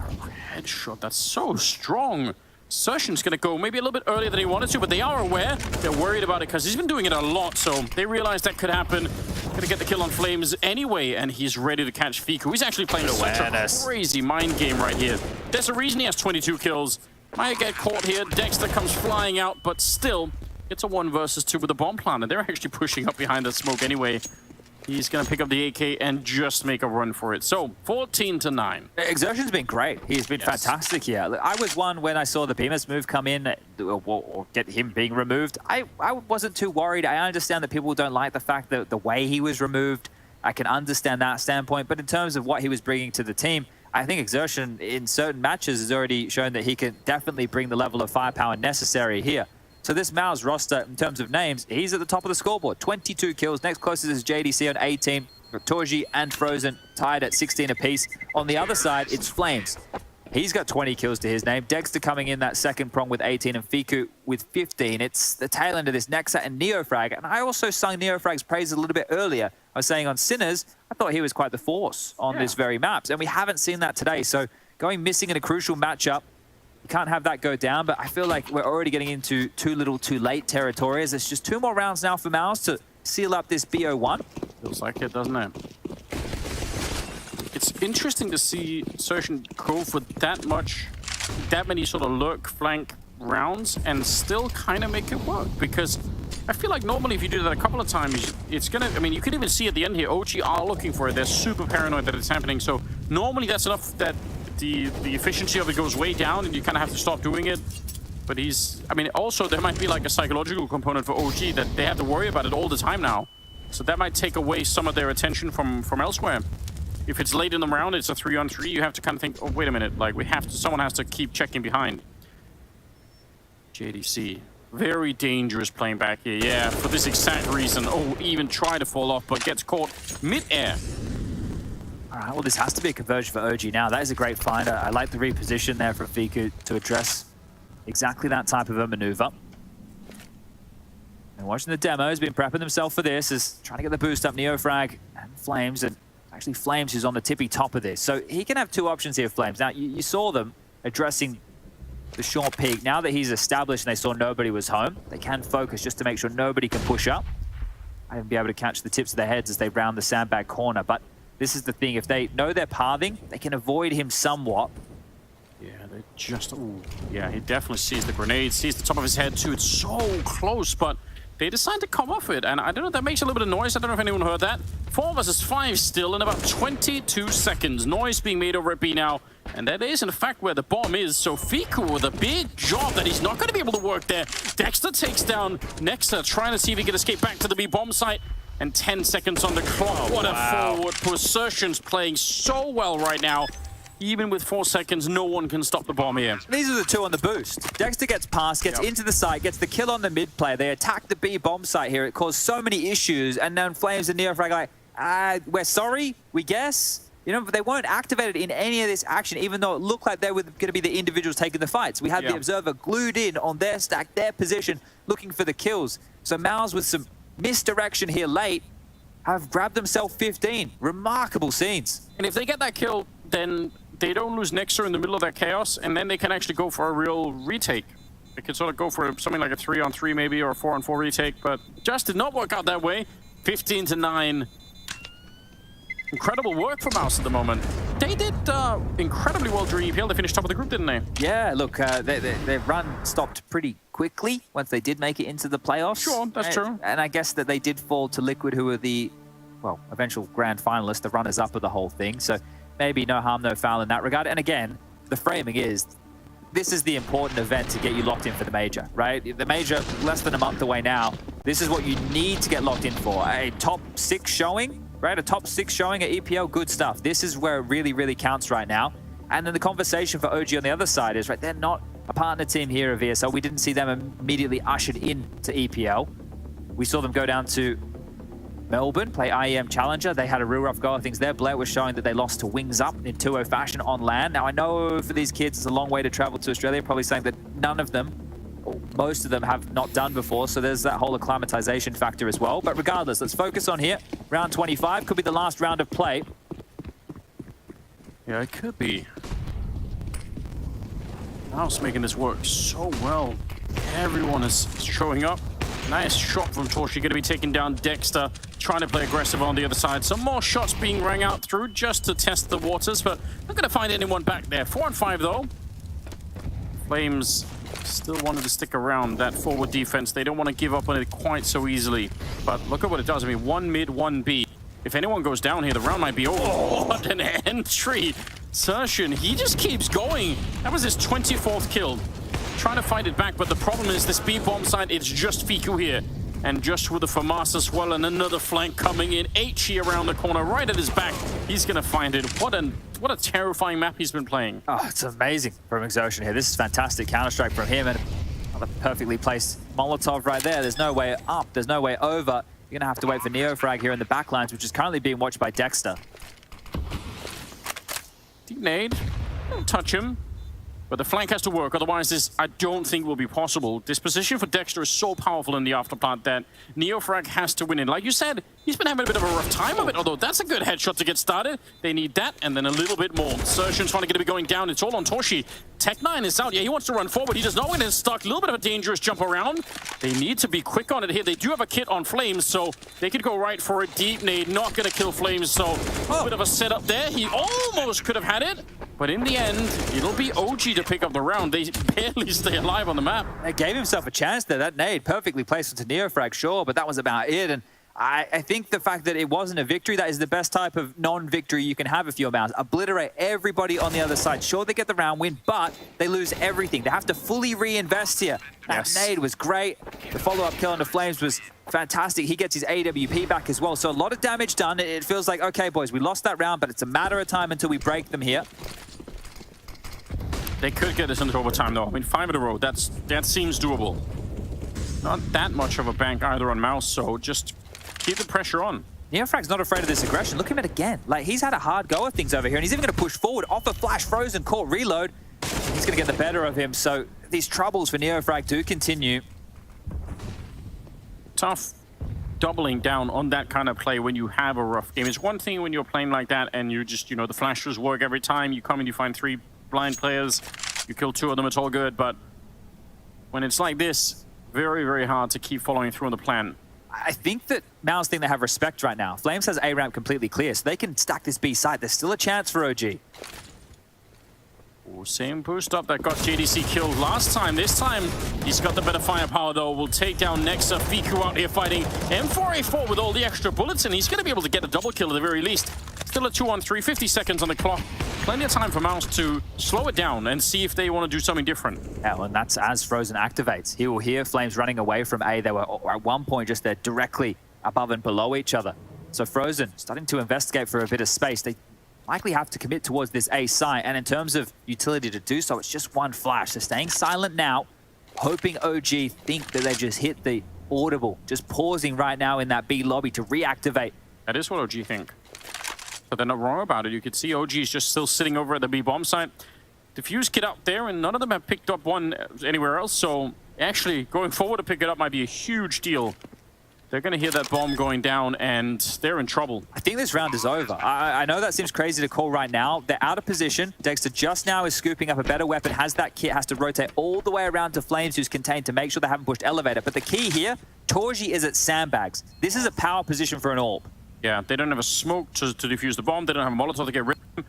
headshot. That's so strong. Exertion's going to go maybe a little bit earlier than he wanted to, but they are aware. They're worried about it because he's been doing it a lot, so they realize that could happen. Going to get the kill on Flames anyway, and he's ready to catch Fiku. He's actually playing such a crazy mind game right here. There's a reason he has 22 kills. Might get caught here. Dexter comes flying out, but still, it's a 1 versus 2 with the bomb plant, and they're actually pushing up behind the smoke anyway. He's going to pick up the AK and just make a run for it. So, 14-9. Exertion's been great. He's been fantastic here. Look, I was one when I saw the Bemis move come in, or get him being removed. I wasn't too worried. I understand that people don't like the fact that the way he was removed. I can understand that standpoint. But in terms of what he was bringing to the team, I think Exertion in certain matches has already shown that he can definitely bring the level of firepower necessary here. So this Mao's roster, in terms of names, he's at the top of the scoreboard. 22 kills. Next closest is JDC on 18. Torji and Frozen tied at 16 apiece. On the other side, it's Flames. He's got 20 kills to his name. Dexter coming in that second prong with 18 and Fiku with 15. It's the tail end of this Nexa and Neofrag. And I also sung Neofrag's praise a little bit earlier. I was saying on Sinners, I thought he was quite the force on this very map. And we haven't seen that today. So going missing in a crucial matchup, you can't have that go down, but I feel like we're already getting into too little, too late territory. As it's just 2 more rounds now for Maus to seal up this BO1. Feels like it, doesn't it? It's interesting to see Exertion go for that many sort of lurk flank rounds and still kind of make it work, because I feel like normally if you do that a couple of times, it's gonna, I mean, you can even see at the end here, OG are looking for it. They're super paranoid that it's happening. So normally that's enough that the efficiency of it goes way down and you kind of have to stop doing it. But I mean, also there might be like a psychological component for OG that they have to worry about it all the time now. So that might take away some of their attention from elsewhere. If it's late in the round, it's a 3-on-3, you have to kind of think, oh, wait a minute, like someone has to keep checking behind. JDC, very dangerous playing back here, yeah, for this exact reason. Oh, even try to fall off, but gets caught mid-air. All right, well, this has to be a conversion for OG now. That is a great find. I like the reposition there from Fiku to address exactly that type of a maneuver. And watching the demo, he's been prepping himself for this, is trying to get the boost up Neofrag and Flames, and actually Flames who's on the tippy top of this. So he can have 2 options here, Flames. Now, you saw them addressing the short peak. Now that he's established and they saw nobody was home, they can focus just to make sure nobody can push up and be able to catch the tips of their heads as they round the sandbag corner. But this is the thing, if they know they're pathing, they can avoid him somewhat. Yeah, they just, ooh, yeah, he definitely sees the grenade, sees the top of his head too. It's so close, but they decide to come off it. And I don't know, that makes a little bit of noise. I don't know if anyone heard that. 4 versus 5 still in about 22 seconds. Noise being made over at B now. And that is, in fact, where the bomb is. So Fiku with a big job that he's not going to be able to work there. Dexter takes down Nexa, trying to see if he can escape back to the B bomb site. And 10 seconds on the clock. What a forward push. Exertion's playing so well right now. Even with 4 seconds, no one can stop the bomb here. These are the 2 on the boost. Dexter gets past, gets into the site, gets the kill on the mid play. They attack the B bomb site here. It caused so many issues. And then Flames and Neofrag are like, we're sorry, we guess. You know, they weren't activated in any of this action, even though it looked like they were going to be the individuals taking the fights. We had the Observer glued in on their stack, their position, looking for the kills. So Maus with some misdirection here late have grabbed themselves 15. Remarkable scenes. And if they get that kill, then they don't lose Nexa in the middle of that chaos, and then they can actually go for a real retake. They could sort of go for something like a 3-on-3 maybe, or a 4-on-4 retake, but just did not work out that way. 15-9. Incredible work for Maus at the moment. They did incredibly well during EPL. They finished top of the group, didn't they? Yeah, look, their run stopped pretty quickly once they did make it into the playoffs. Sure, that's true. And I guess that they did fall to Liquid, who were the, well, eventual grand finalists, the runners-up of the whole thing. So maybe no harm, no foul in that regard. And again, the framing is, this is the important event to get you locked in for the major, right? The major, less than a month away now. This is what you need to get locked in for. A top 6 showing Right, a top 6 showing at EPL, good stuff. This is where it really, really counts right now. And then the conversation for OG on the other side is, right, they're not a partner team here of ESL. We didn't see them immediately ushered in to EPL. We saw them go down to Melbourne, play IEM Challenger. They had a real rough go of things there. Blair was showing that they lost to Wings Up in 2-0 fashion on land. Now, I know for these kids, it's a long way to travel to Australia. Probably saying that none of them, or most of them, have not done before. So there's that whole acclimatization factor as well. But regardless, let's focus on here. Round 25 could be the last round of play. Yeah, it could be. Mouse making this work so well. Everyone is showing up. Nice shot from Torshi, going to be taking down Dexter, trying to play aggressive on the other side. Some more shots being rang out through just to test the waters, but not going to find anyone back there. 4 on 5 though. Flames still wanted to stick around that forward defense. They don't want to give up on it quite so easily. But look at what it does. I mean, 1 mid, 1 B. If anyone goes down here, the round might be over. Oh, what an entry. Sertian, he just keeps going. That was his 24th kill. Trying to fight it back, but the problem is this B-bomb side, it's just Fiku here. And just with the FAMAS as well, and another flank coming in. HE around the corner, right at his back. He's going to find it. What a terrifying map he's been playing. Oh, it's amazing from Exotion here. This is fantastic Counter-Strike from him, and another perfectly placed Molotov right there. There's no way up, there's no way over. You're going to have to wait for Neofrag here in the backlines, which is currently being watched by Dexter. Deep nade. Don't touch him. But the flank has to work, otherwise this, I don't think, will be possible. This position for Dexter is so powerful in the afterplant that Neofrag has to win it. Like you said, he's been having a bit of a rough time of it, although that's a good headshot to get started. They need that, and then a little bit more. Sertian's finally going to be going down. It's all on Torshi. Tech9 is out. Yeah, he wants to run forward. He does not want to get stuck. A little bit of a dangerous jump around. They need to be quick on it here. They do have a kit on Flames, so they could go right for a deep nade. Not going to kill Flames, so a bit of a setup there. He almost could have had it. But in the end, it'll be OG to pick up the round. They barely stay alive on the map. They gave himself a chance there. That nade perfectly placed into Neofrag, sure, but that was about it. And I think the fact that it wasn't a victory, that is the best type of non-victory you can have if you're Mouse. Obliterate everybody on the other side. Sure, they get the round win, but they lose everything. They have to fully reinvest here. That nade was great. The follow-up kill on the Flames was fantastic. He gets his AWP back as well. So a lot of damage done. It feels like, okay, boys, we lost that round, but it's a matter of time until we break them here. They could get this into overtime, though. I mean, 5 in a row, that seems doable. Not that much of a bank either on Mouse, so just keep the pressure on. Neofrag's not afraid of this aggression. Look at him again. Like, he's had a hard go of things over here, and he's even going to push forward off a flash, frozen, caught, reload. He's going to get the better of him, so these troubles for Neofrag do continue. Tough doubling down on that kind of play when you have a rough game. It's one thing when you're playing like that, and you just, the flashes work every time. You come and you find 3 blind players, you kill 2 of them, it's all good, but when it's like this, very, very hard to keep following through on the plan. I think that Mouse think they have respect right now. Flames has A ramp completely clear, so they can stack this B side. There's still a chance for OG. Ooh, same boost up that got JDC killed last time. This time, he's got the better firepower, though. Will take down Nexa. Fiku out here fighting M4A4 with all the extra bullets, and he's going to be able to get a double kill at the very least. Still a 2-on-3, 50 seconds on the clock. Plenty of time for Mouse to slow it down and see if they want to do something different. Yeah, well, and that's as Frozen activates. He will hear Flames running away from A. They were at one point just there directly above and below each other. So Frozen starting to investigate for a bit of space. They likely have to commit towards this A site, and in terms of utility to do so, it's just one flash. So staying silent now, hoping OG think that they just hit the audible, just pausing right now in that B lobby to reactivate. That is what OG think. But they're not wrong about it. You could see OG is just still sitting over at the B bomb site. Diffuse kit out there, and none of them have picked up one anywhere else, so actually going forward to pick it up might be a huge deal. They're going to hear that bomb going down, and they're in trouble. I think this round is over. I know that seems crazy to call right now. They're out of position. Dexter just now is scooping up a better weapon, has that kit, has to rotate all the way around to Flames, who's contained, to make sure they haven't pushed elevator. But the key here, Torji is at sandbags. This is a power position for an AWP. Yeah, they don't have a smoke to defuse the bomb. They don't have a Molotov to get rid of him.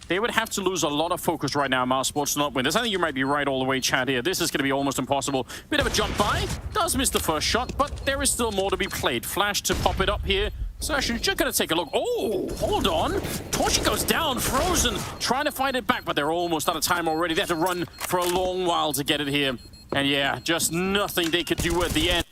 They would have to lose a lot of focus right now, Mouse Sports, to not win this. I think you might be right all the way, Chad, here. This is going to be almost impossible. Bit of a jump by. Does miss the first shot, but there is still more to be played. Flash to pop it up here. Sertian just going to take a look. Oh, hold on. Torchi goes down, Frozen, trying to fight it back, but they're almost out of time already. They have to run for a long while to get it here. And yeah, just nothing they could do at the end.